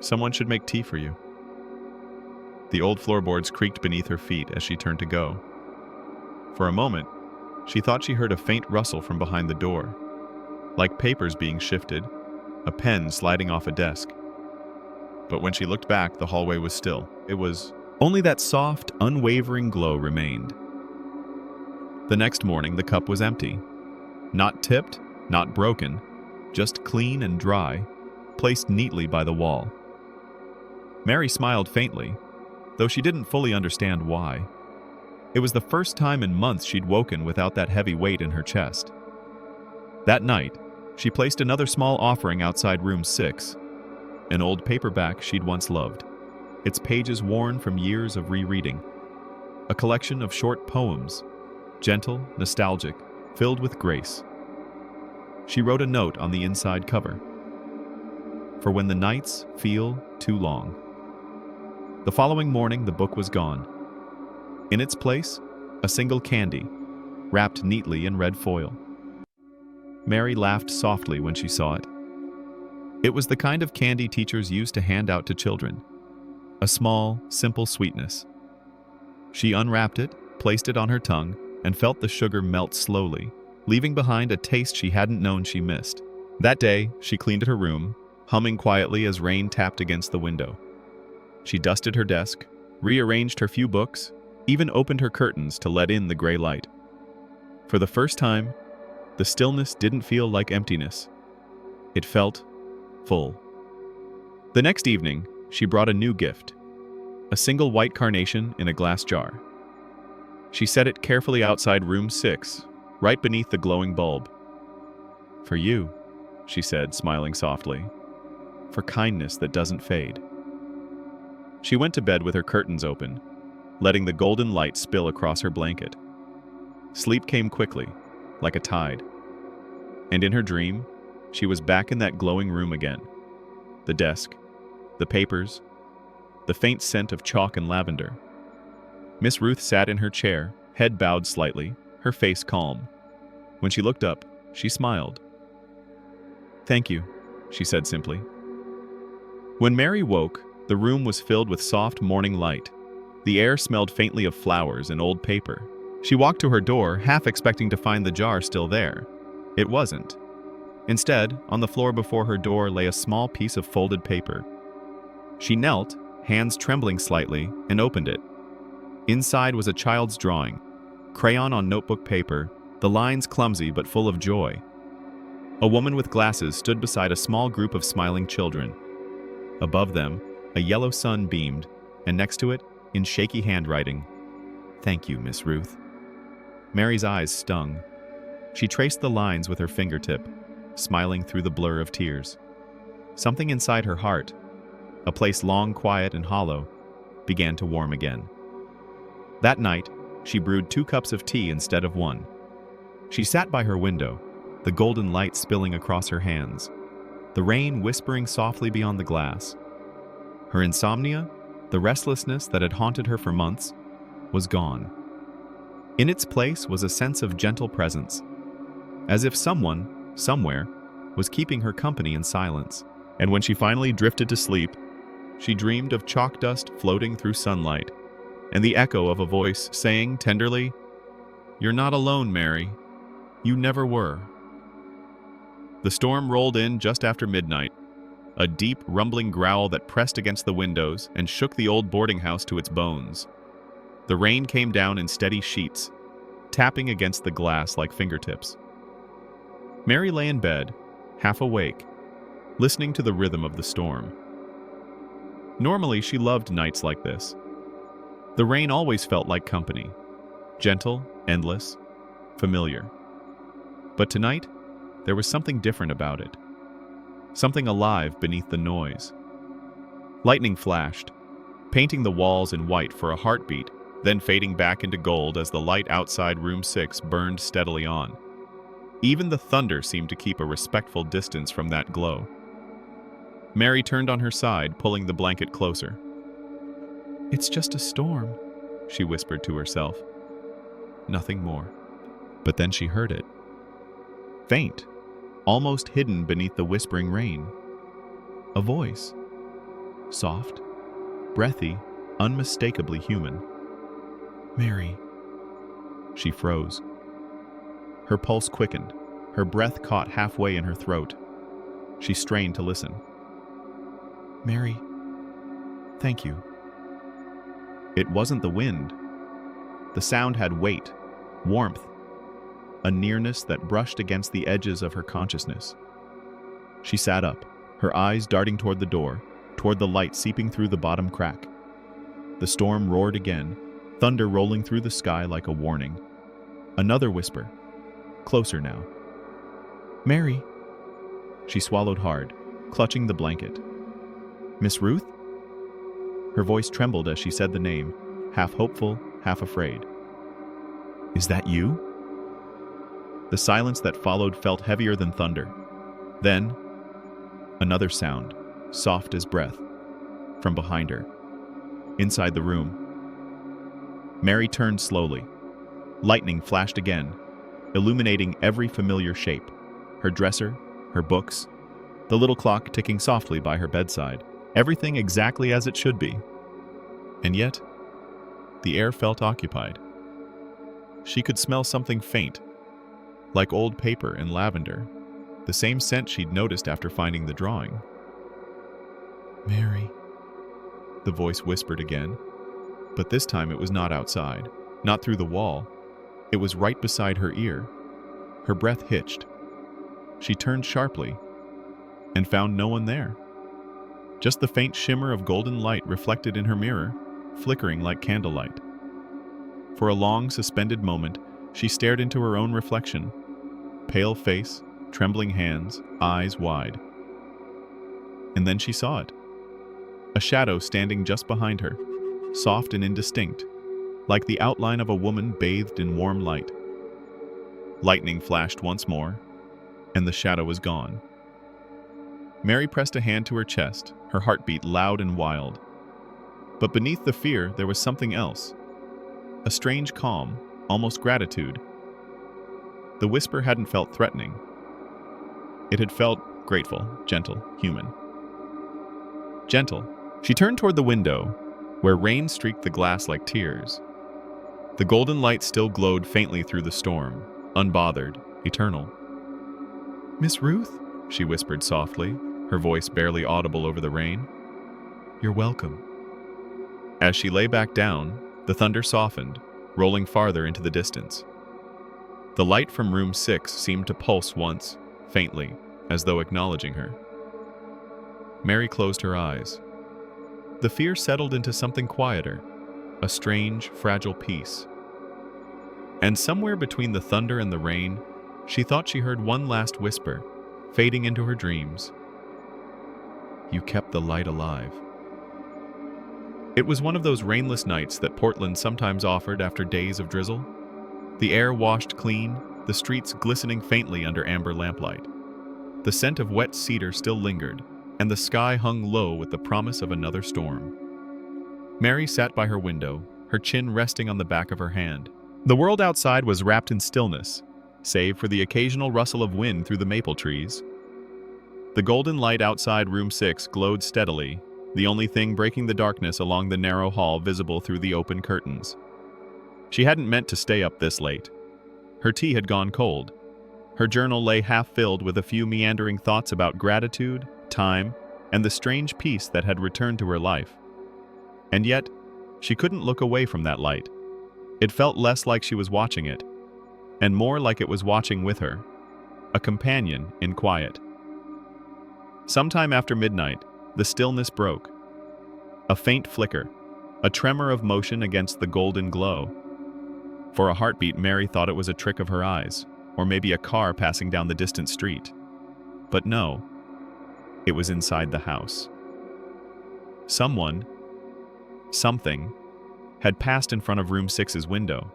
someone should make tea for you." The old floorboards creaked beneath her feet as she turned to go. For a moment, she thought she heard a faint rustle from behind the door, like papers being shifted, a pen sliding off a desk. But when she looked back, the hallway was still. It was only that soft, unwavering glow remained. The next morning, the cup was empty. Not tipped, not broken, just clean and dry, placed neatly by the wall. Mary smiled faintly, though she didn't fully understand why. It was the first time in months she'd woken without that heavy weight in her chest. That night, she placed another small offering outside room 6, an old paperback she'd once loved, its pages worn from years of rereading. A collection of short poems, gentle, nostalgic, filled with grace. She wrote a note on the inside cover. "For when the nights feel too long." The following morning, the book was gone. In its place, a single candy, wrapped neatly in red foil. Mary laughed softly when she saw it. It was the kind of candy teachers used to hand out to children. A small, simple sweetness. She unwrapped it, placed it on her tongue, and felt the sugar melt slowly, leaving behind a taste she hadn't known she missed. That day, she cleaned her room, humming quietly as rain tapped against the window. She dusted her desk, rearranged her few books, even opened her curtains to let in the gray light. For the first time, the stillness didn't feel like emptiness. It felt full. The next evening, she brought a new gift, a single white carnation in a glass jar. She set it carefully outside room 6, right beneath the glowing bulb. "For you," she said, smiling softly, "for kindness that doesn't fade." She went to bed with her curtains open, letting the golden light spill across her blanket. Sleep came quickly, like a tide. And in her dream, she was back in that glowing room again. The desk, the papers, the faint scent of chalk and lavender. Miss Ruth sat in her chair, head bowed slightly, her face calm. When she looked up, she smiled. "Thank you," she said simply. When Mary woke, the room was filled with soft morning light. The air smelled faintly of flowers and old paper. She walked to her door, half expecting to find the jar still there. It wasn't. Instead, on the floor before her door lay a small piece of folded paper. She knelt, hands trembling slightly, and opened it. Inside was a child's drawing, crayon on notebook paper, the lines clumsy but full of joy. A woman with glasses stood beside a small group of smiling children. Above them, a yellow sun beamed, and next to it, in shaky handwriting, "Thank you, Miss Ruth." Mary's eyes stung. She traced the lines with her fingertip, smiling through the blur of tears. Something inside her heart, a place long quiet and hollow, began to warm again. That night, she brewed 2 cups of tea instead of 1. She sat by her window, the golden light spilling across her hands, the rain whispering softly beyond the glass. Her insomnia, the restlessness that had haunted her for months, was gone. In its place was a sense of gentle presence, as if someone, somewhere, was keeping her company in silence. And when she finally drifted to sleep, she dreamed of chalk dust floating through sunlight, and the echo of a voice saying tenderly, "You're not alone, Mary. You never were." The storm rolled in just after midnight, a deep, rumbling growl that pressed against the windows and shook the old boarding house to its bones. The rain came down in steady sheets, tapping against the glass like fingertips. Mary lay in bed, half awake, listening to the rhythm of the storm. Normally, she loved nights like this. The rain always felt like company, gentle, endless, familiar. But tonight, there was something different about it. Something alive beneath the noise. Lightning flashed, painting the walls in white for a heartbeat, then fading back into gold as the light outside room 6 burned steadily on. Even the thunder seemed to keep a respectful distance from that glow. Mary turned on her side, pulling the blanket closer. "It's just a storm," she whispered to herself. Nothing more. But then she heard it. Faint, almost hidden beneath the whispering rain. A voice. Soft, breathy, unmistakably human. "Mary." She froze. Her pulse quickened, her breath caught halfway in her throat. She strained to listen. "Mary, thank you." It wasn't the wind. The sound had weight, warmth, a nearness that brushed against the edges of her consciousness. She sat up, her eyes darting toward the door, toward the light seeping through the bottom crack. The storm roared again, thunder rolling through the sky like a warning. Another whisper, closer now. "Mary." She swallowed hard, clutching the blanket. "Miss Ruth?" Her voice trembled as she said the name, half hopeful, half afraid. "Is that you?" The silence that followed felt heavier than thunder. Then, another sound, soft as breath, from behind her. Inside the room. Mary turned slowly. Lightning flashed again, illuminating every familiar shape. Her dresser, her books, the little clock ticking softly by her bedside. Everything exactly as it should be. And yet, the air felt occupied. She could smell something faint, like old paper and lavender, the same scent she'd noticed after finding the drawing. "Mary," the voice whispered again, but this time it was not outside, not through the wall. It was right beside her ear. Her breath hitched. She turned sharply and found no one there. Just the faint shimmer of golden light reflected in her mirror, flickering like candlelight. For a long, suspended moment, she stared into her own reflection. Pale face, trembling hands, eyes wide. And then she saw it. A shadow standing just behind her, soft and indistinct, like the outline of a woman bathed in warm light. Lightning flashed once more, and the shadow was gone. Mary pressed a hand to her chest, her heartbeat loud and wild. But beneath the fear, there was something else. A strange calm, almost gratitude. The whisper hadn't felt threatening. It had felt grateful, gentle, human. Gentle. She turned toward the window, where rain streaked the glass like tears. The golden light still glowed faintly through the storm, unbothered, eternal. "Miss Ruth?" she whispered softly, her voice barely audible over the rain. "You're welcome." As she lay back down, the thunder softened, rolling farther into the distance. The light from room 6 seemed to pulse once, faintly, as though acknowledging her. Mary closed her eyes. The fear settled into something quieter, a strange, fragile peace. And somewhere between the thunder and the rain, she thought she heard one last whisper, fading into her dreams. "You kept the light alive." It was one of those rainless nights that Portland sometimes offered after days of drizzle. The air washed clean, the streets glistening faintly under amber lamplight. The scent of wet cedar still lingered, and the sky hung low with the promise of another storm. Mary sat by her window, her chin resting on the back of her hand. The world outside was wrapped in stillness, save for the occasional rustle of wind through the maple trees. The golden light outside room 6 glowed steadily, the only thing breaking the darkness along the narrow hall visible through the open curtains. She hadn't meant to stay up this late. Her tea had gone cold. Her journal lay half-filled with a few meandering thoughts about gratitude, time, and the strange peace that had returned to her life. And yet, she couldn't look away from that light. It felt less like she was watching it, and more like it was watching with her, a companion in quiet. Sometime after midnight, the stillness broke. A faint flicker, a tremor of motion against the golden glow. For a heartbeat, Mary thought it was a trick of her eyes. or maybe a car passing down the distant street. But no, it was inside the house. Someone, something, had passed in front of room 6's window.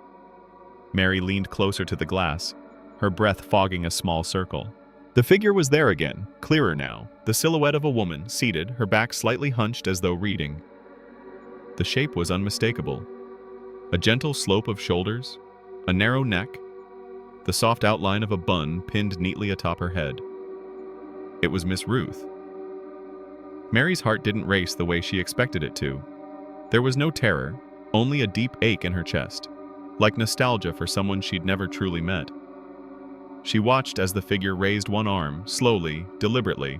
Mary leaned closer to the glass, her breath fogging a small circle. The figure was there again, clearer now, the silhouette of a woman, seated, her back slightly hunched as though reading. The shape was unmistakable. A gentle slope of shoulders, a narrow neck, the soft outline of a bun pinned neatly atop her head. It was Miss Ruth. Mary's heart didn't race the way she expected it to. There was no terror, only a deep ache in her chest, like nostalgia for someone she'd never truly met. She watched as the figure raised one arm, slowly, deliberately,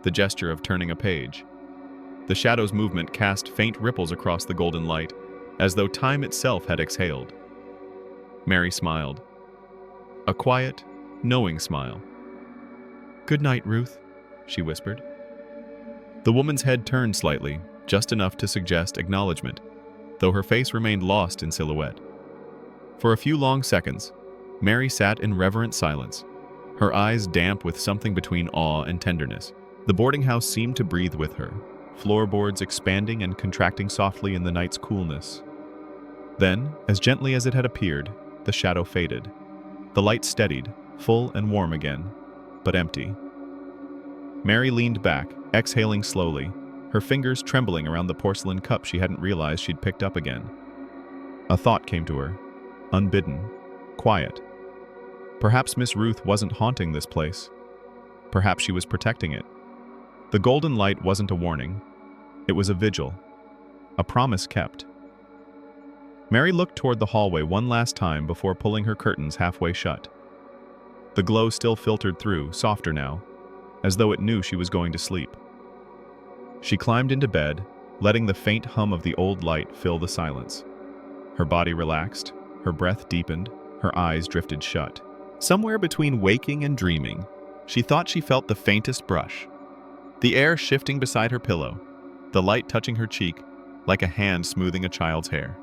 the gesture of turning a page. The shadow's movement cast faint ripples across the golden light, as though time itself had exhaled. Mary smiled. A quiet, knowing smile. "Good night, Ruth," she whispered. The woman's head turned slightly, just enough to suggest acknowledgement, though her face remained lost in silhouette. For a few long seconds, Mary sat in reverent silence, her eyes damp with something between awe and tenderness. The boarding house seemed to breathe with her, floorboards expanding and contracting softly in the night's coolness. Then, as gently as it had appeared, the shadow faded. The light steadied, full and warm again, but empty. Mary leaned back, exhaling slowly, her fingers trembling around the porcelain cup she hadn't realized she'd picked up again. A thought came to her, unbidden, quiet. Perhaps Miss Ruth wasn't haunting this place. Perhaps she was protecting it. The golden light wasn't a warning. It was a vigil, a promise kept. Mary looked toward the hallway one last time before pulling her curtains halfway shut. The glow still filtered through, softer now, as though it knew she was going to sleep. She climbed into bed, letting the faint hum of the old light fill the silence. Her body relaxed, her breath deepened, her eyes drifted shut. Somewhere between waking and dreaming, she thought she felt the faintest brush. The air shifting beside her pillow, the light touching her cheek like a hand smoothing a child's hair.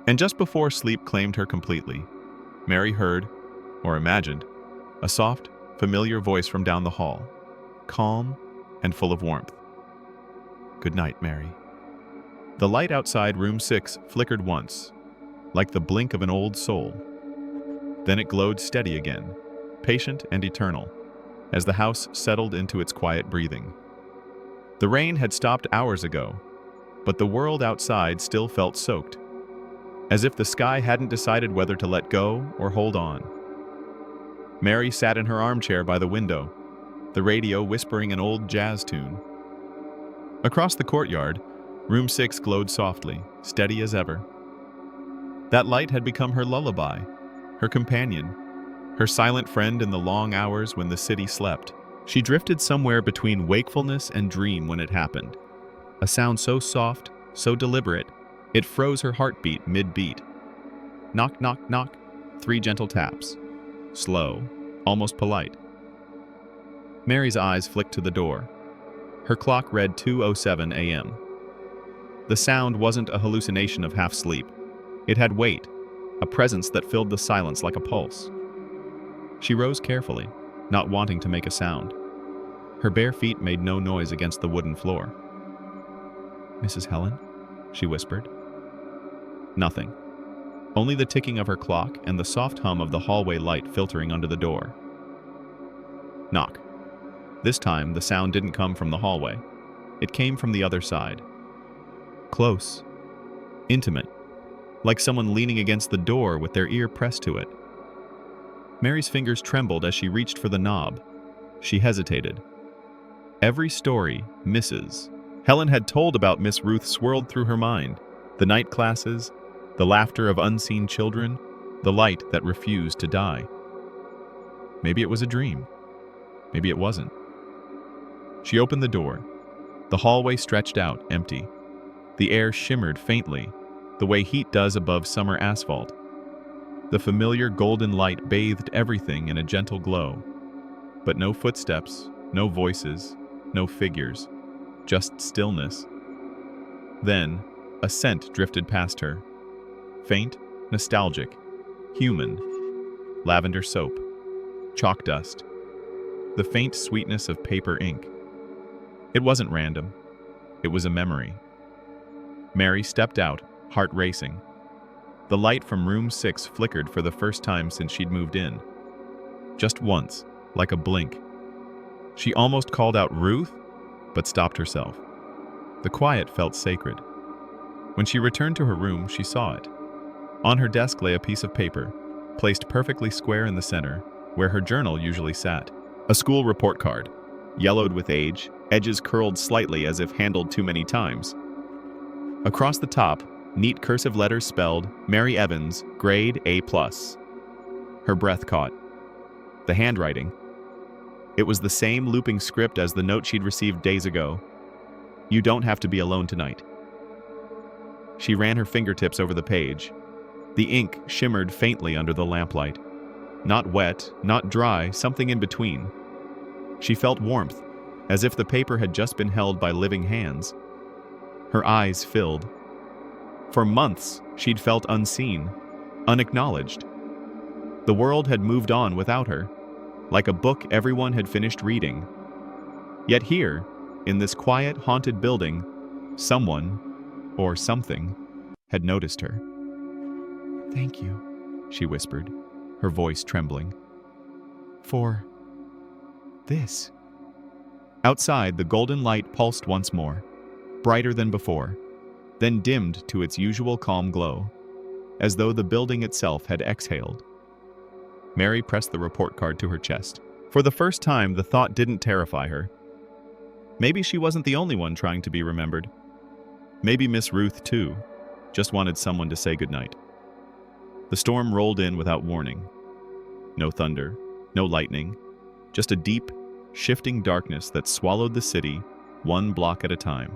And just before sleep claimed her completely, Mary heard, or imagined, a soft, familiar voice from down the hall, calm and full of warmth. "Good night, Mary." The light outside room 6 flickered once, like the blink of an old soul. Then it glowed steady again, patient and eternal, as the house settled into its quiet breathing. The rain had stopped hours ago, but the world outside still felt soaked, as if the sky hadn't decided whether to let go or hold on. Mary sat in her armchair by the window, the radio whispering an old jazz tune. Across the courtyard, room 6 glowed softly, steady as ever. That light had become her lullaby, her companion, her silent friend in the long hours when the city slept. She drifted somewhere between wakefulness and dream when it happened. A sound so soft, so deliberate, it froze her heartbeat mid-beat. Knock, knock, knock, 3 gentle taps. Slow, almost polite. Mary's eyes flicked to the door. Her clock read 2:07 a.m. The sound wasn't a hallucination of half-sleep. It had weight, a presence that filled the silence like a pulse. She rose carefully, not wanting to make a sound. Her bare feet made no noise against the wooden floor. "Mrs. Helen?" she whispered. Nothing. Only the ticking of her clock and the soft hum of the hallway light filtering under the door. Knock. This time, the sound didn't come from the hallway. It came from the other side. Close. Intimate. Like someone leaning against the door with their ear pressed to it. Mary's fingers trembled as she reached for the knob. She hesitated. Every story, Mrs. Helen had told about Miss Ruth swirled through her mind. The night classes, the laughter of unseen children, the light that refused to die. Maybe it was a dream. Maybe it wasn't. She opened the door. The hallway stretched out, empty. The air shimmered faintly, the way heat does above summer asphalt. The familiar golden light bathed everything in a gentle glow. But no footsteps, no voices, no figures, just stillness. Then, a scent drifted past her. Faint, nostalgic, human. lavender soap, chalk dust, the faint sweetness of paper ink. It wasn't random. It was a memory. Mary stepped out, heart racing. The light from room 6 flickered for the first time since she'd moved in. Just once, like a blink. She almost called out Ruth, but stopped herself. The quiet felt sacred. When she returned to her room, she saw it. On her desk lay a piece of paper, placed perfectly square in the center, where her journal usually sat. A school report card, yellowed with age, edges curled slightly as if handled too many times. Across the top, neat cursive letters spelled Mary Evans, grade A+. Her breath caught. The handwriting. It was the same looping script as the note she'd received days ago. You don't have to be alone tonight. She ran her fingertips over the page. The ink shimmered faintly under the lamplight. Not wet, not dry, something in between. She felt warmth, as if the paper had just been held by living hands. Her eyes filled. For months, she'd felt unseen, unacknowledged. The world had moved on without her, like a book everyone had finished reading. Yet here, in this quiet, haunted building, someone, or something, had noticed her. "Thank you," she whispered, her voice trembling. "For this." Outside, the golden light pulsed once more, brighter than before, then dimmed to its usual calm glow, as though the building itself had exhaled. Mary pressed the report card to her chest. For the first time, the thought didn't terrify her. Maybe she wasn't the only one trying to be remembered. Maybe Miss Ruth, too, just wanted someone to say goodnight. The storm rolled in without warning. No thunder, no lightning, just a deep, shifting darkness that swallowed the city, one block at a time.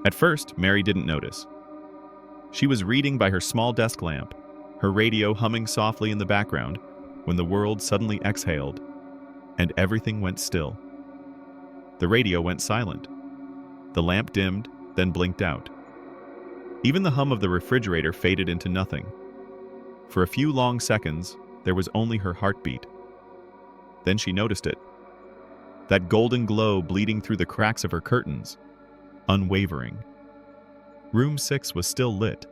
At first, Mary didn't notice. She was reading by her small desk lamp, her radio humming softly in the background, when the world suddenly exhaled, and everything went still. The radio went silent. The lamp dimmed, then blinked out. Even the hum of the refrigerator faded into nothing. For a few long seconds, there was only her heartbeat. Then she noticed it. That golden glow bleeding through the cracks of her curtains, unwavering. Room 6 was still lit.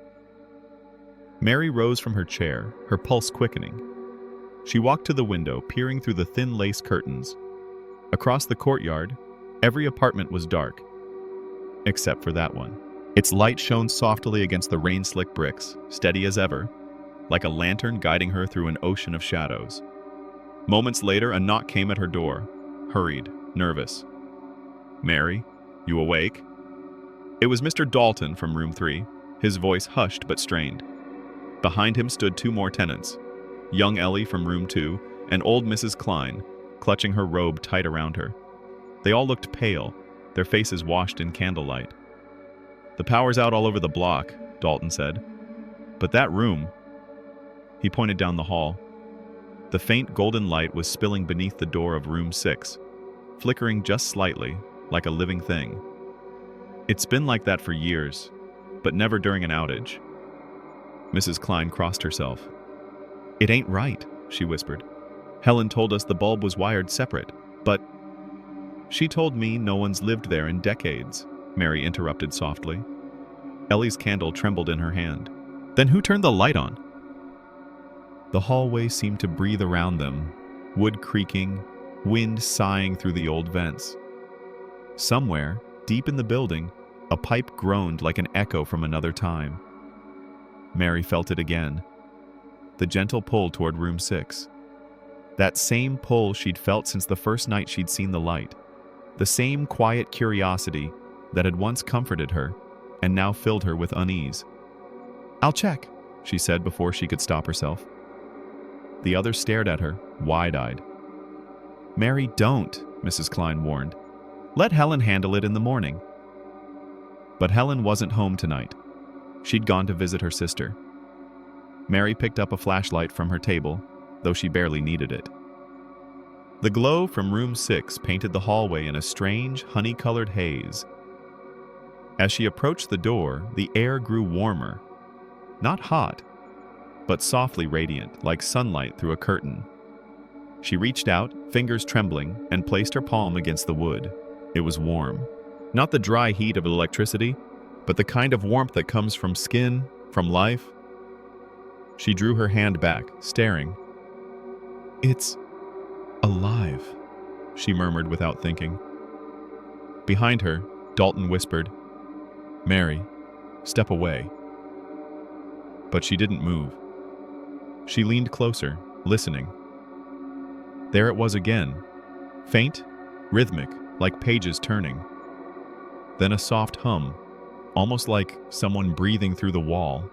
Mary rose from her chair, her pulse quickening. She walked to the window, peering through the thin lace curtains. Across the courtyard, every apartment was dark, except for that one. Its light shone softly against the rain-slick bricks, steady as ever, like a lantern guiding her through an ocean of shadows. Moments later, a knock came at her door, hurried, nervous. "Mary, you awake?" It was Mr. Dalton from room 3, his voice hushed but strained. Behind him stood 2 more tenants, young Ellie from room 2 and old Mrs. Klein, clutching her robe tight around her. They all looked pale, their faces washed in candlelight. "The power's out all over the block," Dalton said. "But that room..." He pointed down the hall. The faint golden light was spilling beneath the door of room 6, flickering just slightly, like a living thing. It's been like that for years, but never during an outage. Mrs. Klein crossed herself. "It ain't right," she whispered. "Helen told us the bulb was wired separate, but..." "She told me no one's lived there in decades," Mary interrupted softly. Ellie's candle trembled in her hand. "Then who turned the light on?" The hallway seemed to breathe around them, wood creaking, wind sighing through the old vents. Somewhere, deep in the building, a pipe groaned like an echo from another time. Mary felt it again. The gentle pull toward room 6. That same pull she'd felt since the first night she'd seen the light. The same quiet curiosity that had once comforted her and now filled her with unease. "I'll check," she said before she could stop herself. The others stared at her, wide-eyed. "Mary, don't," Mrs. Klein warned. "Let Helen handle it in the morning." But Helen wasn't home tonight. She'd gone to visit her sister. Mary picked up a flashlight from her table, though she barely needed it. The glow from room 6 painted the hallway in a strange, honey-colored haze. As she approached the door, the air grew warmer. Not hot, but softly radiant, like sunlight through a curtain. She reached out, fingers trembling, and placed her palm against the wood. It was warm. Not the dry heat of electricity, but the kind of warmth that comes from skin, from life. She drew her hand back, staring. "It's alive," she murmured without thinking. Behind her, Dalton whispered, "Mary, step away." But she didn't move. She leaned closer, listening. There it was again, faint, rhythmic, like pages turning. Then a soft hum, almost like someone breathing through the wall.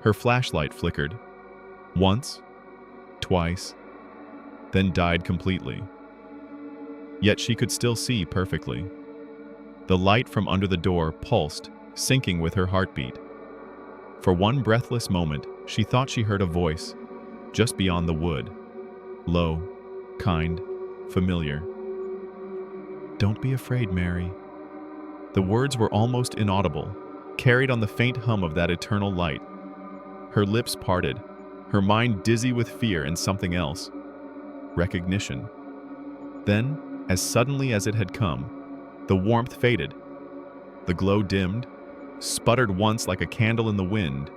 Her flashlight flickered. Once, twice, then died completely. Yet she could still see perfectly. The light from under the door pulsed, syncing with her heartbeat. For one breathless moment, she thought she heard a voice, just beyond the wood. Low, kind, familiar. "Don't be afraid, Mary." The words were almost inaudible, carried on the faint hum of that eternal light. Her lips parted, her mind dizzy with fear and something else. Recognition. Then, as suddenly as it had come, the warmth faded. The glow dimmed, sputtered once like a candle in the wind,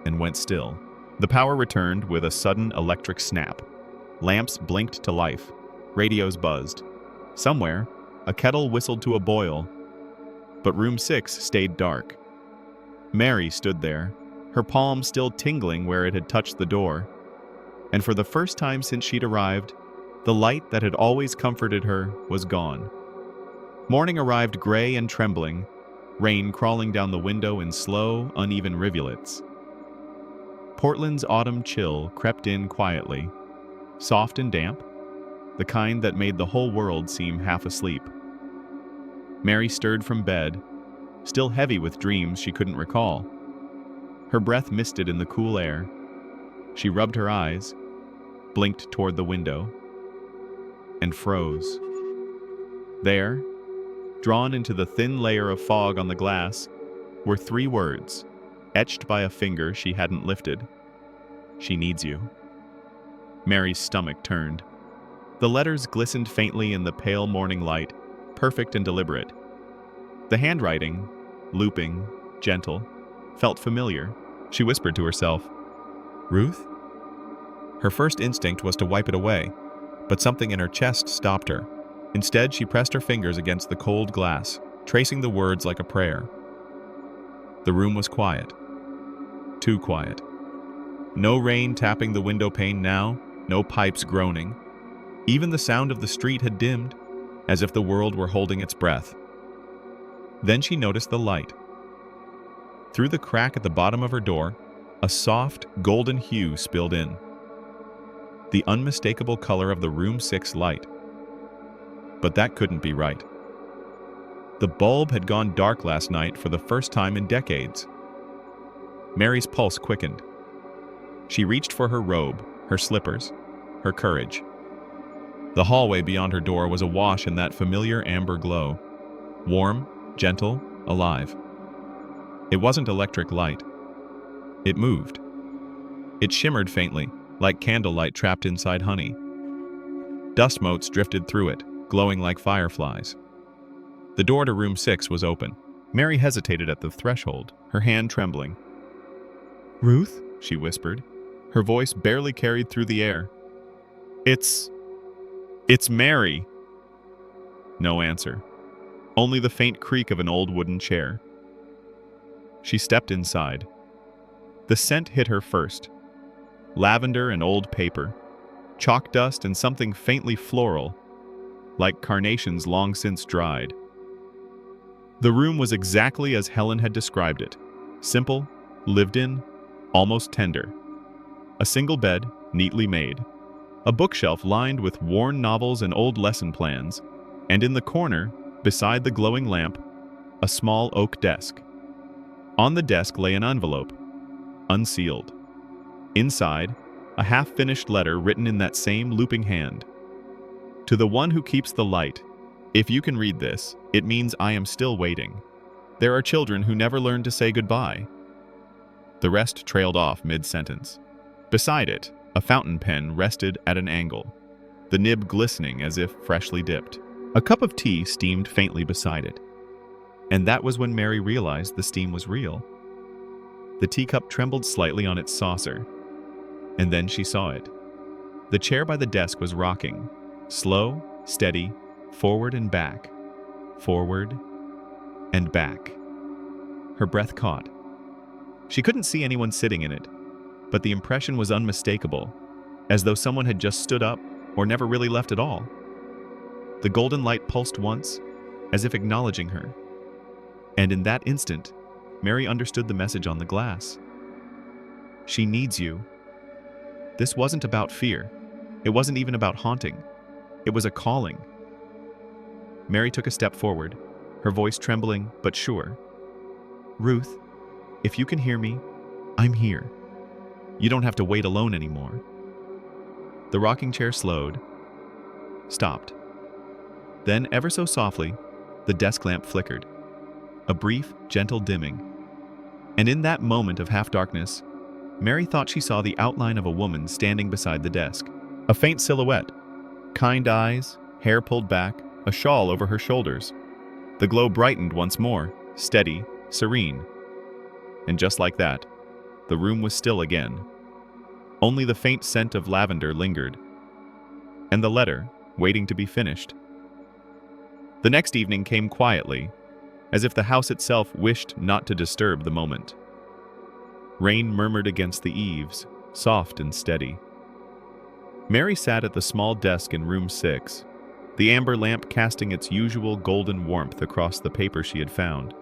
and went still. The power returned with a sudden electric snap. Lamps blinked to life. Radios buzzed. Somewhere, a kettle whistled to a boil. But room 6 stayed dark. Mary stood there, her palm still tingling where it had touched the door. And for the first time since she'd arrived, the light that had always comforted her was gone. Morning arrived gray and trembling, rain crawling down the window in slow, uneven rivulets. Portland's autumn chill crept in quietly, soft and damp, the kind that made the whole world seem half asleep. Mary stirred from bed, still heavy with dreams she couldn't recall. Her breath misted in the cool air. She rubbed her eyes, blinked toward the window, and froze. There, drawn into the thin layer of fog on the glass, were 3 words, etched by a finger she hadn't lifted. "She needs you." Mary's stomach turned. The letters glistened faintly in the pale morning light, perfect and deliberate. The handwriting, looping, gentle, felt familiar. She whispered to herself, "Ruth?" Her first instinct was to wipe it away, but something in her chest stopped her. Instead, she pressed her fingers against the cold glass, tracing the words like a prayer. The room was quiet. Too quiet. No rain tapping the window pane now, no pipes groaning. Even the sound of the street had dimmed, as if the world were holding its breath. Then she noticed the light. Through the crack at the bottom of her door, a soft, golden hue spilled in. The unmistakable color of the room 6 light. But that couldn't be right. The bulb had gone dark last night for the first time in decades. Mary's pulse quickened. She reached for her robe, her slippers, her courage. The hallway beyond her door was awash in that familiar amber glow. Warm, gentle, alive. It wasn't electric light. It moved. It shimmered faintly, like candlelight trapped inside honey. Dust motes drifted through it, glowing like fireflies. The door to room 6 was open. Mary hesitated at the threshold, her hand trembling. "Ruth?" she whispered. Her voice barely carried through the air. It's Mary." No answer. Only the faint creak of an old wooden chair. She stepped inside. The scent hit her first. Lavender and old paper, chalk dust and something faintly floral, like carnations long since dried. The room was exactly as Helen had described it. Simple, lived in, almost tender. A single bed, neatly made. A bookshelf lined with worn novels and old lesson plans, and in the corner, beside the glowing lamp, a small oak desk. On the desk lay an envelope, unsealed. Inside, a half-finished letter written in that same looping hand. "To the one who keeps the light, if you can read this, it means I am still waiting. There are children who never learn to say goodbye." The rest trailed off mid-sentence. Beside it, a fountain pen rested at an angle, the nib glistening as if freshly dipped. A cup of tea steamed faintly beside it. And that was when Mary realized the steam was real. The teacup trembled slightly on its saucer, and then she saw it. The chair by the desk was rocking, slow, steady, forward and back, forward and back. Her breath caught. She couldn't see anyone sitting in it, but the impression was unmistakable, as though someone had just stood up or never really left at all. The golden light pulsed once, as if acknowledging her. And in that instant, Mary understood the message on the glass. She needs you. This wasn't about fear. It wasn't even about haunting. It was a calling. Mary took a step forward, her voice trembling but sure. Ruth, if you can hear me, I'm here. You don't have to wait alone anymore. The rocking chair slowed, stopped. Then, ever so softly, the desk lamp flickered. A brief, gentle dimming. And in that moment of half-darkness, Mary thought she saw the outline of a woman standing beside the desk. A faint silhouette. Kind eyes, hair pulled back, a shawl over her shoulders. The glow brightened once more, steady, serene. And just like that, the room was still again. Only the faint scent of lavender lingered. And the letter, waiting to be finished. The next evening came quietly, as if the house itself wished not to disturb the moment. Rain murmured against the eaves, soft and steady. Mary sat at the small desk in room 6, the amber lamp casting its usual golden warmth across the paper she had found.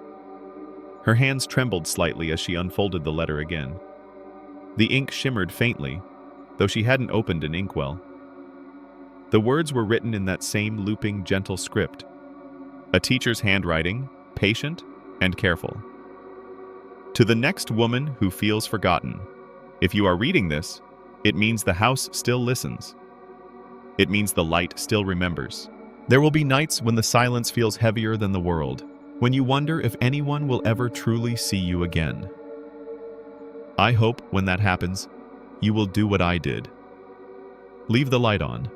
Her hands trembled slightly as she unfolded the letter again. The ink shimmered faintly, though she hadn't opened an inkwell. The words were written in that same looping, gentle script. A teacher's handwriting, patient and careful. To the next woman who feels forgotten, if you are reading this, it means the house still listens. It means the light still remembers. There will be nights when the silence feels heavier than the world, when you wonder if anyone will ever truly see you again. I hope when that happens, you will do what I did. Leave the light on.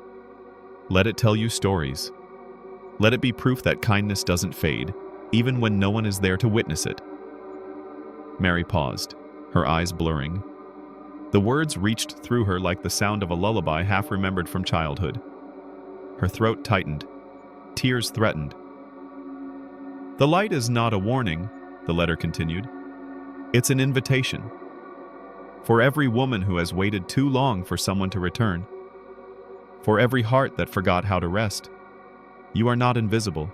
Let it tell you stories. Let it be proof that kindness doesn't fade, even when no one is there to witness it. Mary paused, her eyes blurring. The words reached through her like the sound of a lullaby half remembered from childhood. Her throat tightened. Tears threatened. The light is not a warning, the letter continued. It's an invitation. For every woman who has waited too long for someone to return. For every heart that forgot how to rest. You are not invisible.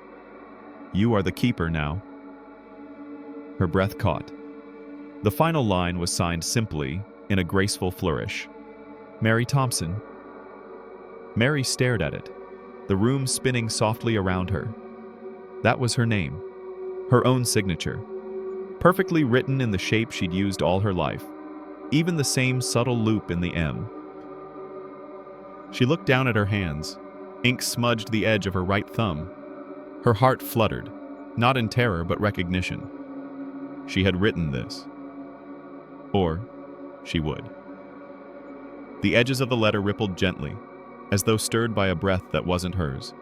You are the keeper now. Her breath caught. The final line was signed simply, in a graceful flourish. Mary Thompson. Mary stared at it, the room spinning softly around her. That was her name, her own signature, perfectly written in the shape she'd used all her life, even the same subtle loop in the M. She looked down at her hands. Ink smudged the edge of her right thumb. Her heart fluttered, not in terror but recognition. She had written this. Or she would. The edges of the letter rippled gently, as though stirred by a breath that wasn't hers.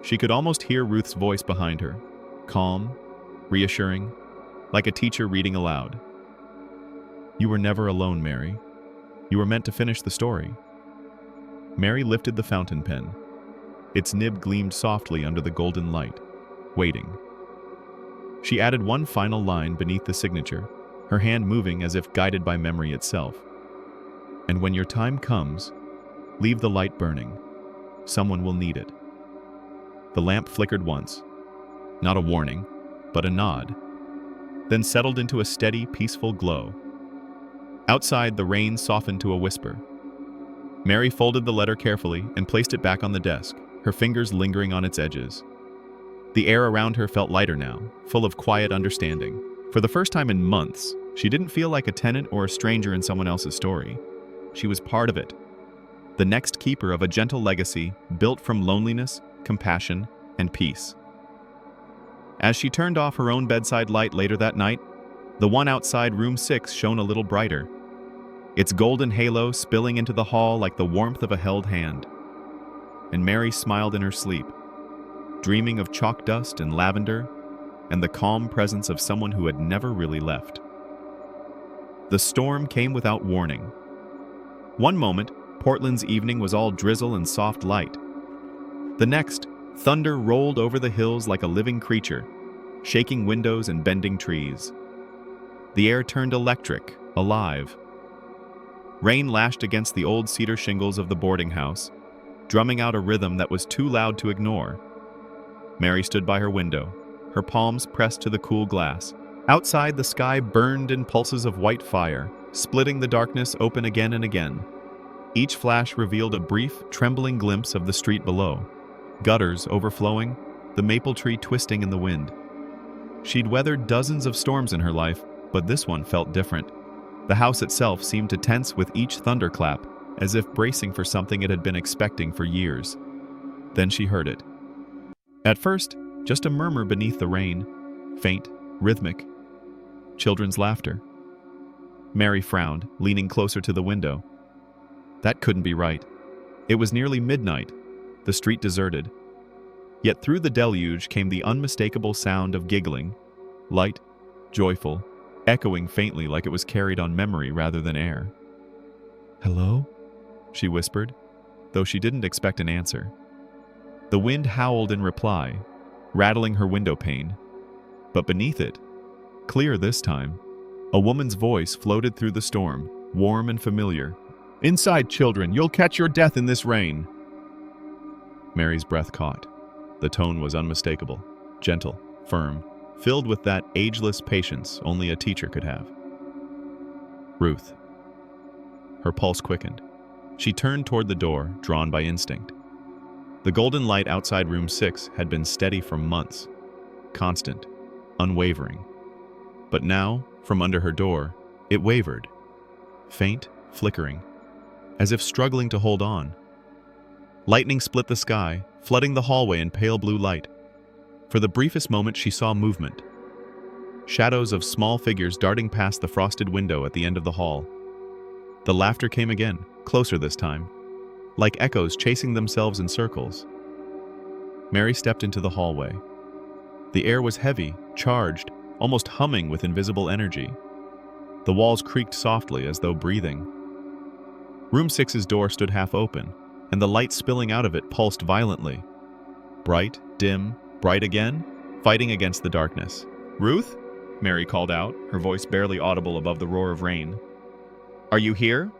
She could almost hear Ruth's voice behind her, calm, reassuring, like a teacher reading aloud. You were never alone, Mary. You were meant to finish the story. Mary lifted the fountain pen. Its nib gleamed softly under the golden light, waiting. She added one final line beneath the signature, her hand moving as if guided by memory itself. And when your time comes, leave the light burning. Someone will need it. The lamp flickered once, not a warning, but a nod, then settled into a steady, peaceful glow. Outside, the rain softened to a whisper. Mary folded the letter carefully and placed it back on the desk, her fingers lingering on its edges. The air around her felt lighter now, full of quiet understanding. For the first time in months, she didn't feel like a tenant or a stranger in someone else's story. She was part of it, the next keeper of a gentle legacy built from loneliness, compassion, and peace. As she turned off her own bedside light later that night, the one outside room 6 shone a little brighter. its golden halo spilling into the hall like the warmth of a held hand. And Mary smiled in her sleep, dreaming of chalk dust and lavender and the calm presence of someone who had never really left. The storm came without warning. One moment, Portland's evening was all drizzle and soft light. The next, thunder rolled over the hills like a living creature, shaking windows and bending trees. The air turned electric, alive. Rain lashed against the old cedar shingles of the boarding house, drumming out a rhythm that was too loud to ignore. Mary stood by her window, her palms pressed to the cool glass. Outside, the sky burned in pulses of white fire, splitting the darkness open again and again. Each flash revealed a brief, trembling glimpse of the street below. Gutters overflowing, the maple tree twisting in the wind. She'd weathered dozens of storms in her life, but this one felt different. The house itself seemed to tense with each thunderclap, as if bracing for something it had been expecting for years. Then she heard it. At first, just a murmur beneath the rain, faint, rhythmic. Children's laughter. Mary frowned, leaning closer to the window. That couldn't be right. It was nearly midnight, the street deserted. Yet through the deluge came the unmistakable sound of giggling, light, joyful, echoing faintly like it was carried on memory rather than air. "Hello?" she whispered, though she didn't expect an answer. The wind howled in reply, rattling her window pane. But beneath it, clear this time, a woman's voice floated through the storm, warm and familiar. "Inside, children, you'll catch your death in this rain." Mary's breath caught. The tone was unmistakable, gentle, firm, filled with that ageless patience only a teacher could have. Ruth. Her pulse quickened. She turned toward the door, drawn by instinct. The golden light outside room 6 had been steady for months, constant, unwavering. But now, from under her door, it wavered, faint, flickering, as if struggling to hold on. Lightning split the sky, flooding the hallway in pale blue light. For the briefest moment she saw movement. Shadows of small figures darting past the frosted window at the end of the hall. The laughter came again, closer this time, like echoes chasing themselves in circles. Mary stepped into the hallway. The air was heavy, charged, almost humming with invisible energy. The walls creaked softly as though breathing. Room 6's door stood half open, and the light spilling out of it pulsed violently. Bright, dim, bright again, fighting against the darkness. "Ruth?" Mary called out, her voice barely audible above the roar of rain. "Are you here?"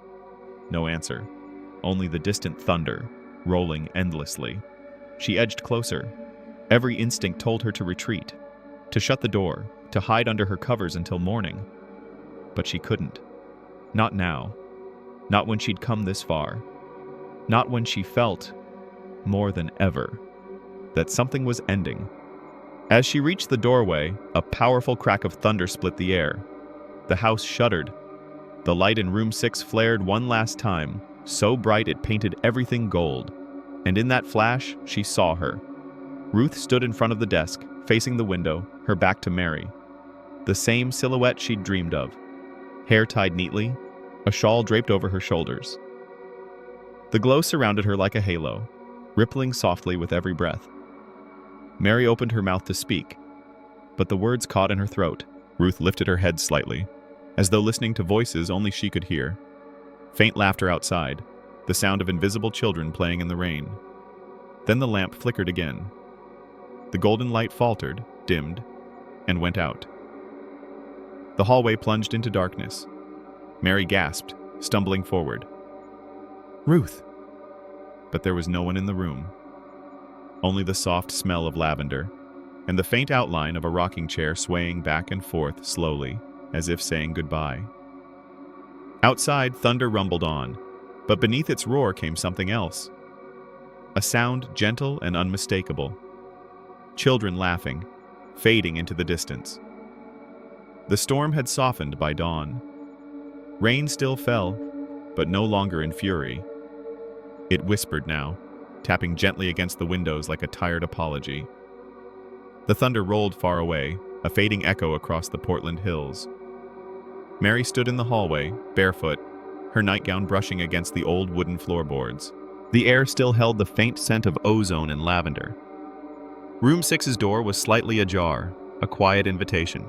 No answer. Only the distant thunder, rolling endlessly. She edged closer. Every instinct told her to retreat, to shut the door, to hide under her covers until morning. But she couldn't. Not now. Not when she'd come this far. Not when she felt, more than ever, that something was ending. As she reached the doorway, a powerful crack of thunder split the air. The house shuddered. The light in room 6 flared one last time, so bright it painted everything gold. And in that flash, she saw her. Ruth stood in front of the desk, facing the window, her back to Mary. The same silhouette she'd dreamed of. Hair tied neatly, a shawl draped over her shoulders. The glow surrounded her like a halo, rippling softly with every breath. Mary opened her mouth to speak, but the words caught in her throat. Ruth lifted her head slightly, as though listening to voices only she could hear. Faint laughter outside, the sound of invisible children playing in the rain. Then the lamp flickered again. The golden light faltered, dimmed, and went out. The hallway plunged into darkness. Mary gasped, stumbling forward. "Ruth!" But there was no one in the room. Only the soft smell of lavender, and the faint outline of a rocking chair swaying back and forth slowly, as if saying goodbye. Outside, thunder rumbled on, but beneath its roar came something else. A sound gentle and unmistakable. Children laughing, fading into the distance. The storm had softened by dawn. Rain still fell, but no longer in fury. It whispered now, tapping gently against the windows like a tired apology. The thunder rolled far away, a fading echo across the Portland hills. Mary stood in the hallway, barefoot, her nightgown brushing against the old wooden floorboards. The air still held the faint scent of ozone and lavender. Room 6's door was slightly ajar, a quiet invitation.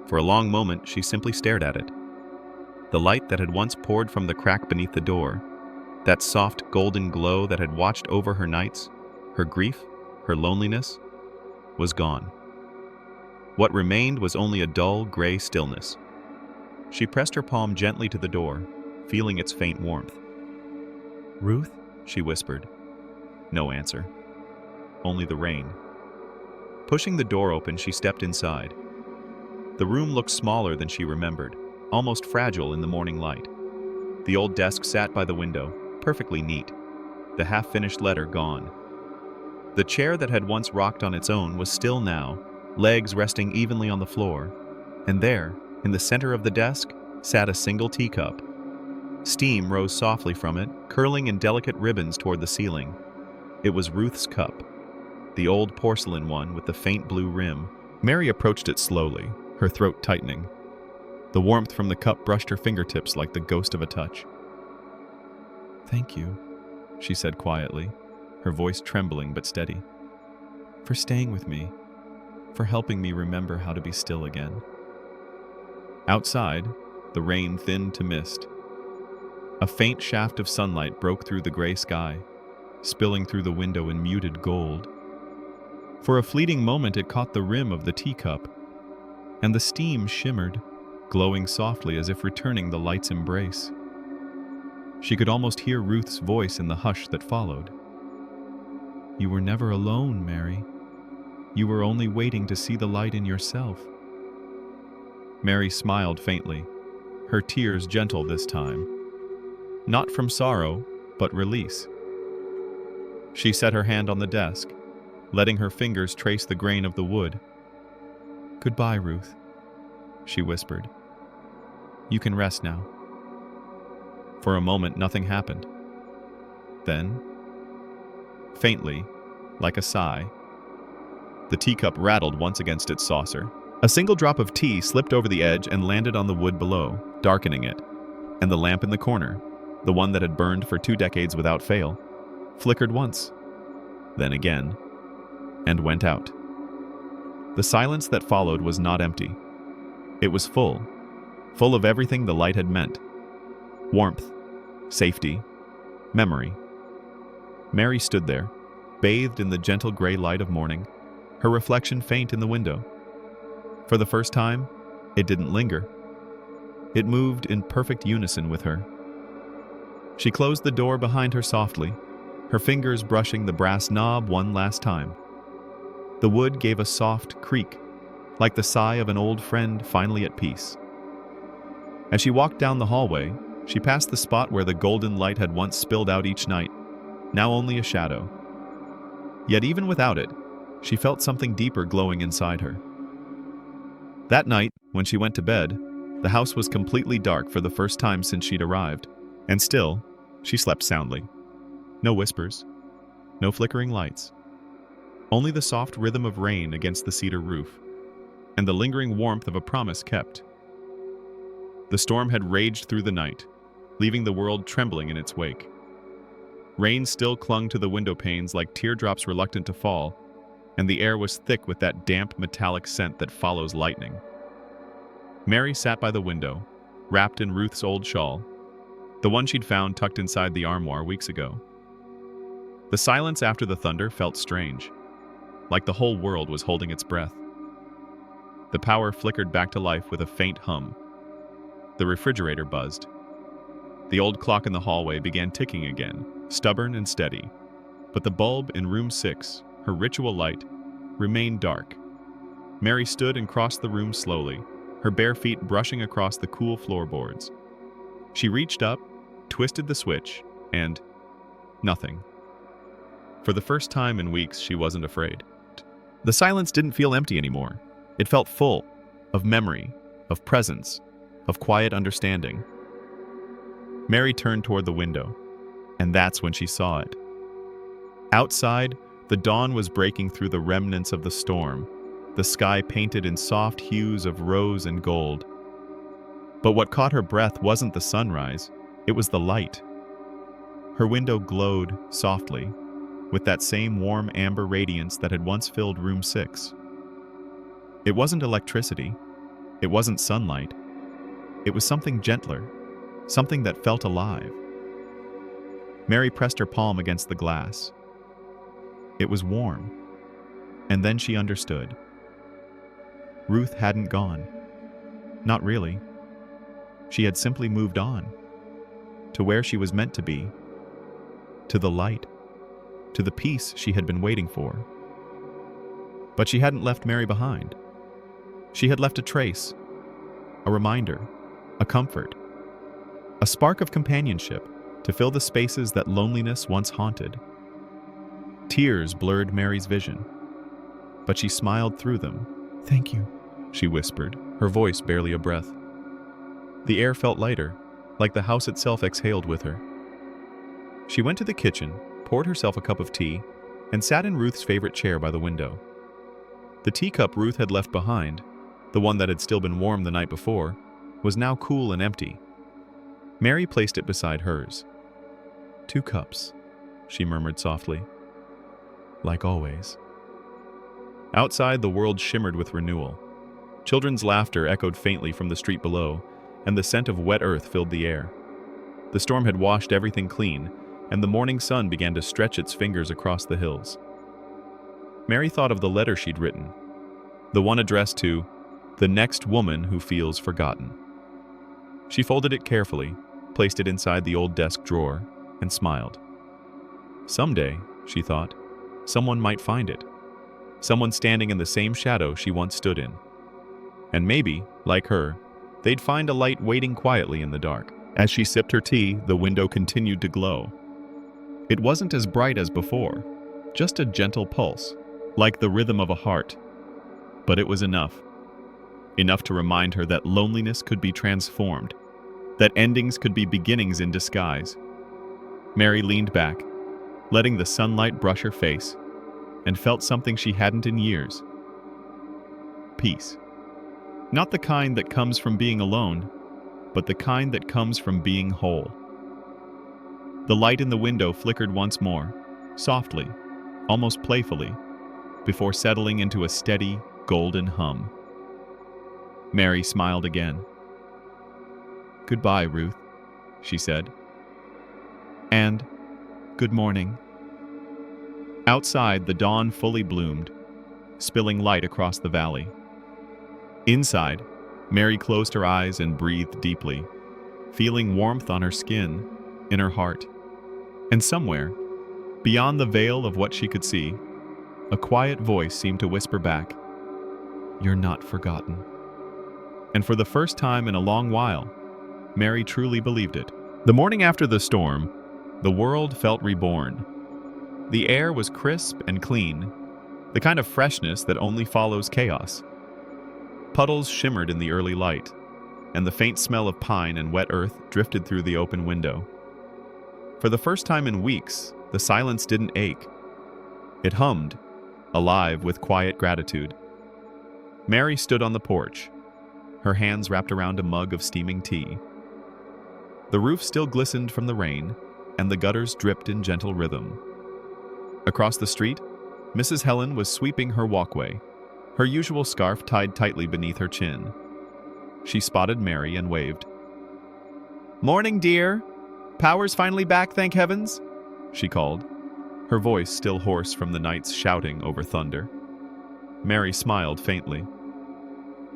For a long moment, she simply stared at it. The light that had once poured from the crack beneath the door, that soft golden glow that had watched over her nights, her grief, her loneliness, was gone. What remained was only a dull, gray stillness. She pressed her palm gently to the door, feeling its faint warmth. "Ruth?" she whispered. No answer. Only the rain. Pushing the door open, she stepped inside. The room looked smaller than she remembered, almost fragile in the morning light. The old desk sat by the window, perfectly neat, the half-finished letter gone. The chair that had once rocked on its own was still now, legs resting evenly on the floor, and there, in the center of the desk, sat a single teacup. Steam rose softly from it, curling in delicate ribbons toward the ceiling. It was Ruth's cup, the old porcelain one with the faint blue rim. Mary approached it slowly, her throat tightening. The warmth from the cup brushed her fingertips like the ghost of a touch. "Thank you," she said quietly, her voice trembling but steady. "For staying with me, for helping me remember how to be still again." Outside, the rain thinned to mist. A faint shaft of sunlight broke through the gray sky, spilling through the window in muted gold. For a fleeting moment it caught the rim of the teacup, and the steam shimmered, glowing softly as if returning the light's embrace. She could almost hear Ruth's voice in the hush that followed. "You were never alone, Mary. You were only waiting to see the light in yourself." Mary smiled faintly, her tears gentle this time. Not from sorrow, but release. She set her hand on the desk, letting her fingers trace the grain of the wood. "Goodbye, Ruth," she whispered. "You can rest now." For a moment, nothing happened. Then, faintly, like a sigh, the teacup rattled once against its saucer. A single drop of tea slipped over the edge and landed on the wood below, darkening it. And the lamp in the corner, the one that had burned for 2 decades without fail, flickered once, then again, and went out. The silence that followed was not empty. It was full of everything the light had meant. Warmth, safety, memory. Mary stood there, bathed in the gentle gray light of morning, her reflection faint in the window. For the first time, it didn't linger. It moved in perfect unison with her. She closed the door behind her softly, her fingers brushing the brass knob one last time. The wood gave a soft creak, like the sigh of an old friend finally at peace. As she walked down the hallway, she passed the spot where the golden light had once spilled out each night, now only a shadow. Yet even without it, she felt something deeper glowing inside her. That night, when she went to bed, the house was completely dark for the first time since she'd arrived, and still, she slept soundly. No whispers, no flickering lights, only the soft rhythm of rain against the cedar roof, and the lingering warmth of a promise kept. The storm had raged through the night, leaving the world trembling in its wake. Rain still clung to the window panes like teardrops reluctant to fall, and the air was thick with that damp metallic scent that follows lightning. Mary sat by the window, wrapped in Ruth's old shawl, the one she'd found tucked inside the armoire weeks ago. The silence after the thunder felt strange, like the whole world was holding its breath. The power flickered back to life with a faint hum. The refrigerator buzzed. The old clock in the hallway began ticking again, stubborn and steady, but the bulb in room 6, her ritual light, remained dark. Mary stood and crossed the room slowly, her bare feet brushing across the cool floorboards. She reached up, twisted the switch, and nothing. For the first time in weeks, she wasn't afraid. The silence didn't feel empty anymore. It felt full of memory, of presence, of quiet understanding. Mary turned toward the window, and that's when she saw it. Outside, the dawn was breaking through the remnants of the storm, the sky painted in soft hues of rose and gold. But what caught her breath wasn't the sunrise, It was the light. Her window glowed softly, with that same warm amber radiance that had once filled room 6. It wasn't electricity. It wasn't sunlight. It was something gentler, something that felt alive. Mary pressed her palm against the glass. It was warm. And then she understood. Ruth hadn't gone. Not really. She had simply moved on. To where she was meant to be. To the light. To the peace she had been waiting for. But she hadn't left Mary behind. She had left a trace. A reminder. A comfort. A spark of companionship to fill the spaces that loneliness once haunted. Tears blurred Mary's vision, but she smiled through them. "Thank you," she whispered, her voice barely a breath. The air felt lighter, like the house itself exhaled with her. She went to the kitchen, poured herself a cup of tea, and sat in Ruth's favorite chair by the window. The teacup Ruth had left behind, the one that had still been warm the night before, was now cool and empty. Mary placed it beside hers. "2 cups," she murmured softly. "Like always." Outside, the world shimmered with renewal. Children's laughter echoed faintly from the street below, and the scent of wet earth filled the air. The storm had washed everything clean, and the morning sun began to stretch its fingers across the hills. Mary thought of the letter she'd written, the one addressed to the next woman who feels forgotten. She folded it carefully, placed it inside the old desk drawer, and smiled. Someday, she thought, someone might find it. Someone standing in the same shadow she once stood in. And maybe, like her, they'd find a light waiting quietly in the dark. As she sipped her tea, the window continued to glow. It wasn't as bright as before, just a gentle pulse, like the rhythm of a heart. But it was enough. Enough to remind her that loneliness could be transformed, that endings could be beginnings in disguise. Mary leaned back, letting the sunlight brush her face, and felt something she hadn't in years. Peace. Not the kind that comes from being alone, but the kind that comes from being whole. The light in the window flickered once more, softly, almost playfully, before settling into a steady, golden hum. Mary smiled again. "Goodbye, Ruth," she said. "And good morning." Outside, the dawn fully bloomed, spilling light across the valley. Inside, Mary closed her eyes and breathed deeply, feeling warmth on her skin, in her heart. And somewhere, beyond the veil of what she could see, a quiet voice seemed to whisper back, "You're not forgotten." And for the first time in a long while, Mary truly believed it. The morning after the storm, the world felt reborn. The air was crisp and clean, the kind of freshness that only follows chaos. Puddles shimmered in the early light, and the faint smell of pine and wet earth drifted through the open window. For the first time in weeks, the silence didn't ache. It hummed, alive with quiet gratitude. Mary stood on the porch, her hands wrapped around a mug of steaming tea. The roof still glistened from the rain, and the gutters dripped in gentle rhythm. Across the street, Mrs. Helen was sweeping her walkway, her usual scarf tied tightly beneath her chin. She spotted Mary and waved. "Morning, dear. Power's finally back, thank heavens," she called, her voice still hoarse from the night's shouting over thunder. Mary smiled faintly.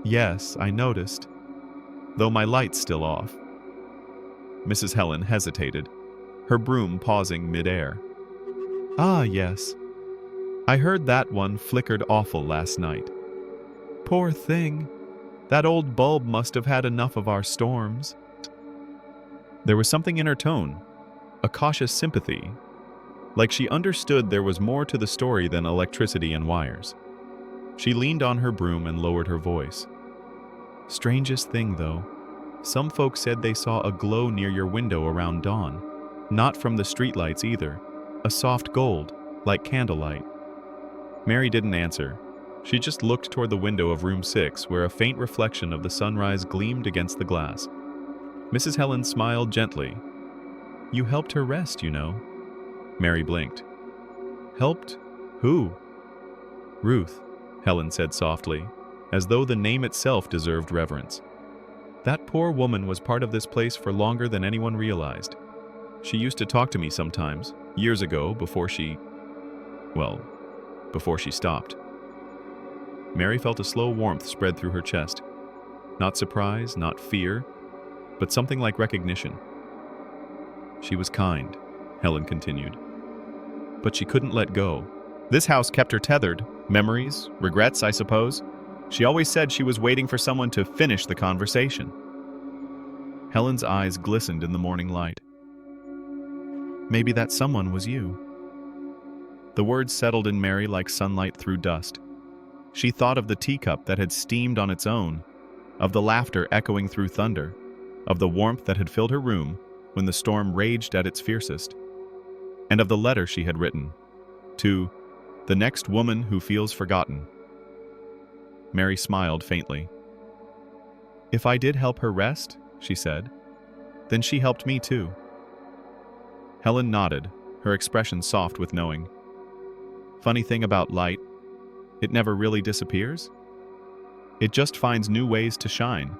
"Yes, I noticed, though my light's still off." Mrs. Helen hesitated, her broom pausing mid-air. "Ah, yes. I heard that one flickered awful last night. Poor thing. That old bulb must have had enough of our storms." There was something in her tone, a cautious sympathy, like she understood there was more to the story than electricity and wires. She leaned on her broom and lowered her voice. "Strangest thing, though. Some folks said they saw a glow near your window around dawn. Not from the streetlights either. A soft gold, like candlelight." Mary didn't answer. She just looked toward the window of room 6, where a faint reflection of the sunrise gleamed against the glass. Mrs. Helen smiled gently, You helped her rest, you know. Mary blinked. Helped? Who? Ruth, Helen said softly, as though the name itself deserved reverence. That poor woman was part of this place for longer than anyone realized. She used to talk to me sometimes, years ago, before she stopped. Mary felt a slow warmth spread through her chest. Not surprise, not fear, but something like recognition. She was kind, Helen continued. But she couldn't let go. This house kept her tethered. Memories, regrets, I suppose. She always said she was waiting for someone to finish the conversation. Helen's eyes glistened in the morning light. Maybe that someone was you. The words settled in Mary like sunlight through dust. She thought of the teacup that had steamed on its own, of the laughter echoing through thunder, of the warmth that had filled her room when the storm raged at its fiercest, and of the letter she had written to the next woman who feels forgotten. Mary smiled faintly. If I did help her rest, she said, then she helped me too. Helen nodded, her expression soft with knowing. Funny thing about light, it never really disappears. It just finds new ways to shine.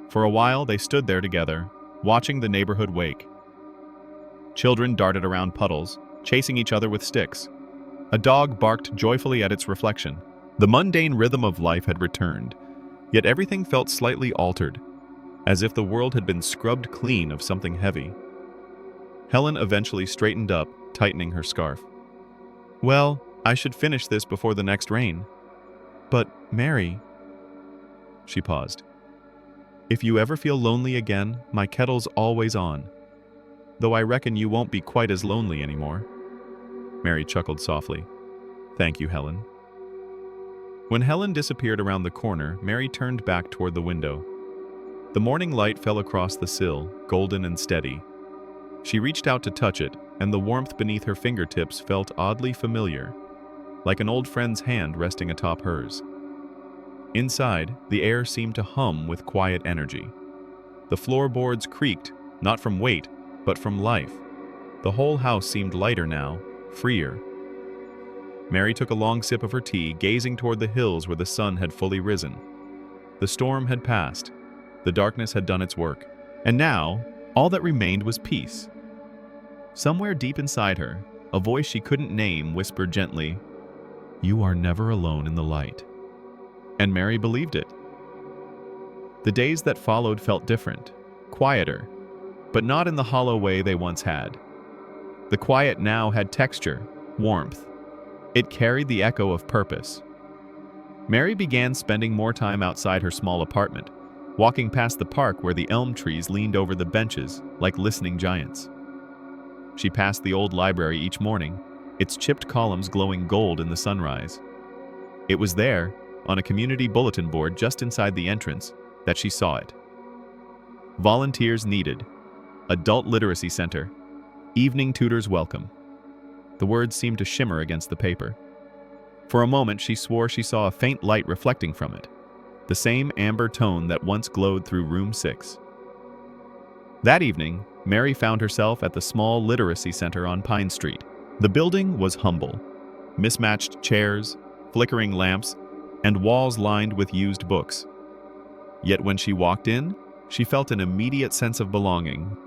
For a while they stood there together, watching the neighborhood wake. Children darted around puddles, chasing each other with sticks. A dog barked joyfully at its reflection. The mundane rhythm of life had returned, yet everything felt slightly altered, as if the world had been scrubbed clean of something heavy. Helen eventually straightened up, tightening her scarf. Well, I should finish this before the next rain. But, Mary... She paused. If you ever feel lonely again, my kettle's always on. Though I reckon you won't be quite as lonely anymore. Mary chuckled softly. Thank you, Helen. When Helen disappeared around the corner, Mary turned back toward the window. The morning light fell across the sill, golden and steady. She reached out to touch it, and the warmth beneath her fingertips felt oddly familiar, like an old friend's hand resting atop hers. Inside, the air seemed to hum with quiet energy. The floorboards creaked, not from weight, but from life. The whole house seemed lighter now, freer. Mary took a long sip of her tea, gazing toward the hills where the sun had fully risen. The storm had passed. The darkness had done its work. And now, all that remained was peace. Somewhere deep inside her, a voice she couldn't name whispered gently, "You are never alone in the light." And Mary believed it. The days that followed felt different, quieter, but not in the hollow way they once had. The quiet now had texture, warmth. It carried the echo of purpose. Mary began spending more time outside her small apartment, walking past the park where the elm trees leaned over the benches like listening giants. She passed the old library each morning, its chipped columns glowing gold in the sunrise. It was there, on a community bulletin board just inside the entrance, that she saw it. Volunteers needed. Adult literacy center. Evening tutors welcome. The words seemed to shimmer against the paper. For a moment she swore she saw a faint light reflecting from it, the same amber tone that once glowed through room 6. That evening, Mary found herself at the small literacy center on Pine Street. The building was humble. Mismatched chairs, flickering lamps, and walls lined with used books. Yet when she walked in, she felt an immediate sense of belonging.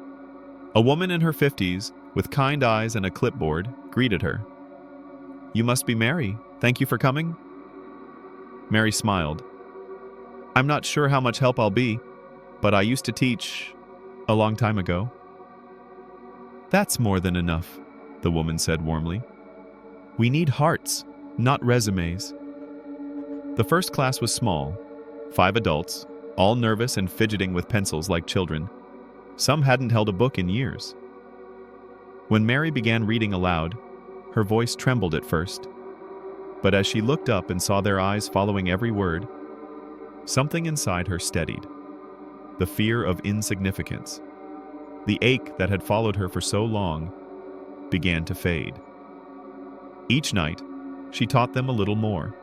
A woman in her 50s, with kind eyes and a clipboard, greeted her. "You must be Mary. Thank you for coming." Mary smiled. "I'm not sure how much help I'll be, but I used to teach a long time ago." "That's more than enough," the woman said warmly. "We need hearts, not resumes." The first class was small, 5 adults, all nervous and fidgeting with pencils like children. Some hadn't held a book in years. When Mary began reading aloud, her voice trembled at first. But as she looked up and saw their eyes following every word, something inside her steadied. The fear of insignificance, the ache that had followed her for so long, began to fade. Each night, she taught them a little more.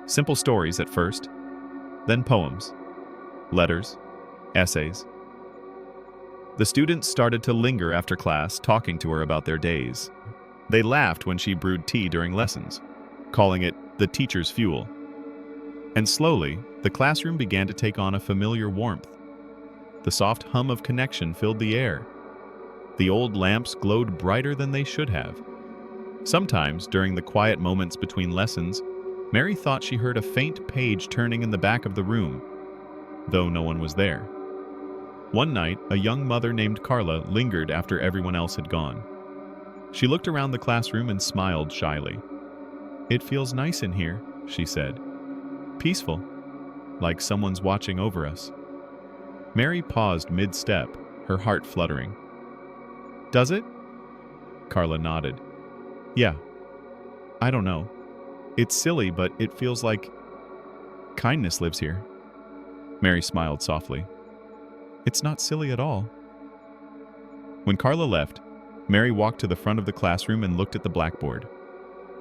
Simple stories at first, then poems, letters, essays. The students started to linger after class, talking to her about their days. They laughed when she brewed tea during lessons, calling it the teacher's fuel. And slowly, the classroom began to take on a familiar warmth. The soft hum of connection filled the air. The old lamps glowed brighter than they should have. Sometimes, during the quiet moments between lessons, Mary thought she heard a faint page turning in the back of the room, though no one was there. One night, a young mother named Carla lingered after everyone else had gone. She looked around the classroom and smiled shyly. "It feels nice in here," she said. "Peaceful, like someone's watching over us." Mary paused mid-step, her heart fluttering. "Does it?" Carla nodded. "Yeah. I don't know. It's silly, but it feels like kindness lives here." Mary smiled softly. "It's not silly at all." When Carla left, Mary walked to the front of the classroom and looked at the blackboard.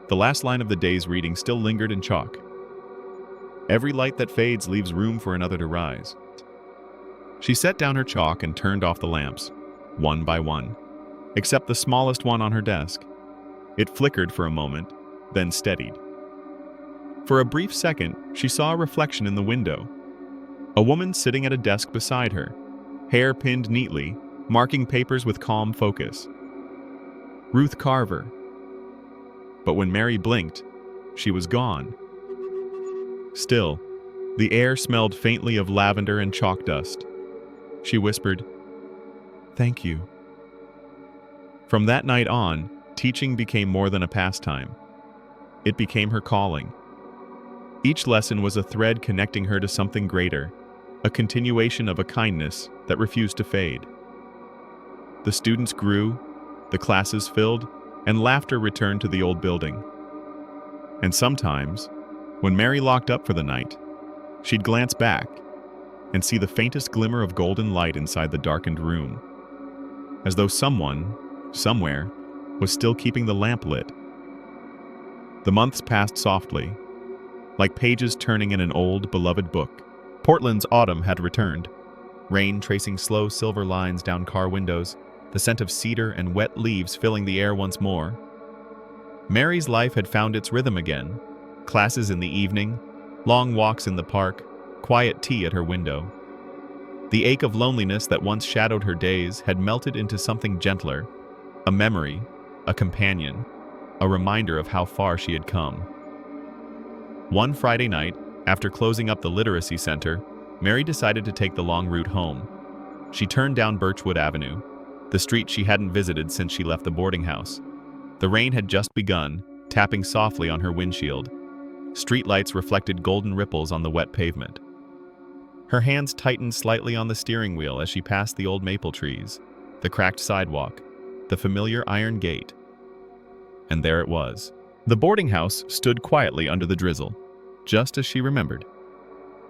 The last line of the day's reading still lingered in chalk. "Every light that fades leaves room for another to rise." She set down her chalk and turned off the lamps, one by one, except the smallest one on her desk. It flickered for a moment, then steadied. For a brief second, she saw a reflection in the window. A woman sitting at a desk beside her, hair pinned neatly, marking papers with calm focus. Ruth Carver. But when Mary blinked, she was gone. Still, the air smelled faintly of lavender and chalk dust. She whispered, "Thank you." From that night on, teaching became more than a pastime. It became her calling. Each lesson was a thread connecting her to something greater, a continuation of a kindness that refused to fade. The students grew, the classes filled, and laughter returned to the old building. And sometimes, when Mary locked up for the night, she'd glance back and see the faintest glimmer of golden light inside the darkened room, as though someone, somewhere, was still keeping the lamp lit. The months passed softly, like pages turning in an old, beloved book. Portland's autumn had returned, rain tracing slow silver lines down car windows, the scent of cedar and wet leaves filling the air once more. Mary's life had found its rhythm again, classes in the evening, long walks in the park, quiet tea at her window. The ache of loneliness that once shadowed her days had melted into something gentler, a memory, a companion, a reminder of how far she had come. One Friday night, after closing up the literacy center, Mary decided to take the long route home. She turned down Birchwood Avenue, the street she hadn't visited since she left the boarding house. The rain had just begun, tapping softly on her windshield. Streetlights reflected golden ripples on the wet pavement. Her hands tightened slightly on the steering wheel as she passed the old maple trees, the cracked sidewalk, the familiar iron gate. And there it was. The boarding house stood quietly under the drizzle, just as she remembered.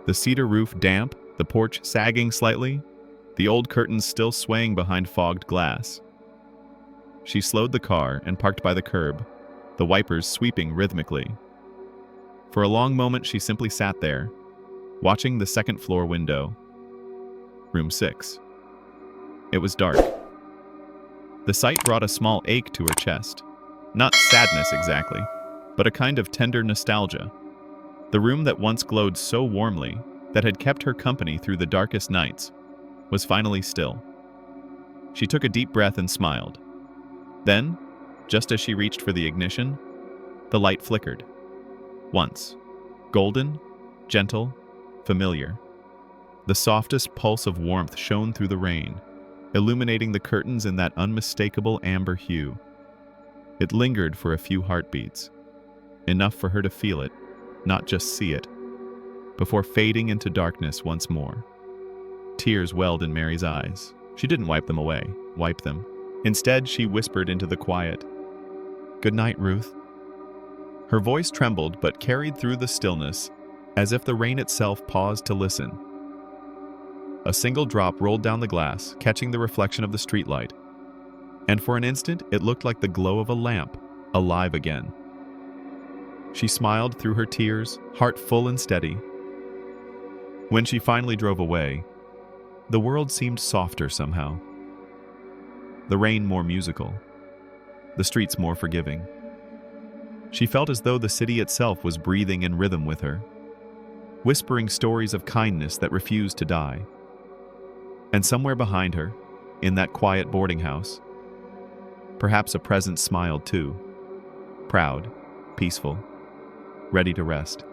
The cedar roof damp, the porch sagging slightly, the old curtains still swaying behind fogged glass. She slowed the car and parked by the curb, the wipers sweeping rhythmically. For a long moment she simply sat there, watching the second-floor window. Room 6. It was dark. The sight brought a small ache to her chest. Not sadness exactly, but a kind of tender nostalgia. The room that once glowed so warmly, that had kept her company through the darkest nights, was finally still. She took a deep breath and smiled. Then, just as she reached for the ignition, the light flickered. Once. Golden, gentle, familiar. The softest pulse of warmth shone through the rain, illuminating the curtains in that unmistakable amber hue. It lingered for a few heartbeats, enough for her to feel it, not just see it, before fading into darkness once more. Tears welled in Mary's eyes. She didn't wipe them away, wipe them. Instead, she whispered into the quiet, "Good night, Ruth." Her voice trembled but carried through the stillness, as if the rain itself paused to listen. A single drop rolled down the glass, catching the reflection of the streetlight. And for an instant, it looked like the glow of a lamp, alive again. She smiled through her tears, heart full and steady. When she finally drove away, the world seemed softer somehow, the rain more musical, the streets more forgiving. She felt as though the city itself was breathing in rhythm with her, whispering stories of kindness that refused to die. And somewhere behind her, in that quiet boarding house, perhaps a presence smiled too, proud, peaceful, ready to rest.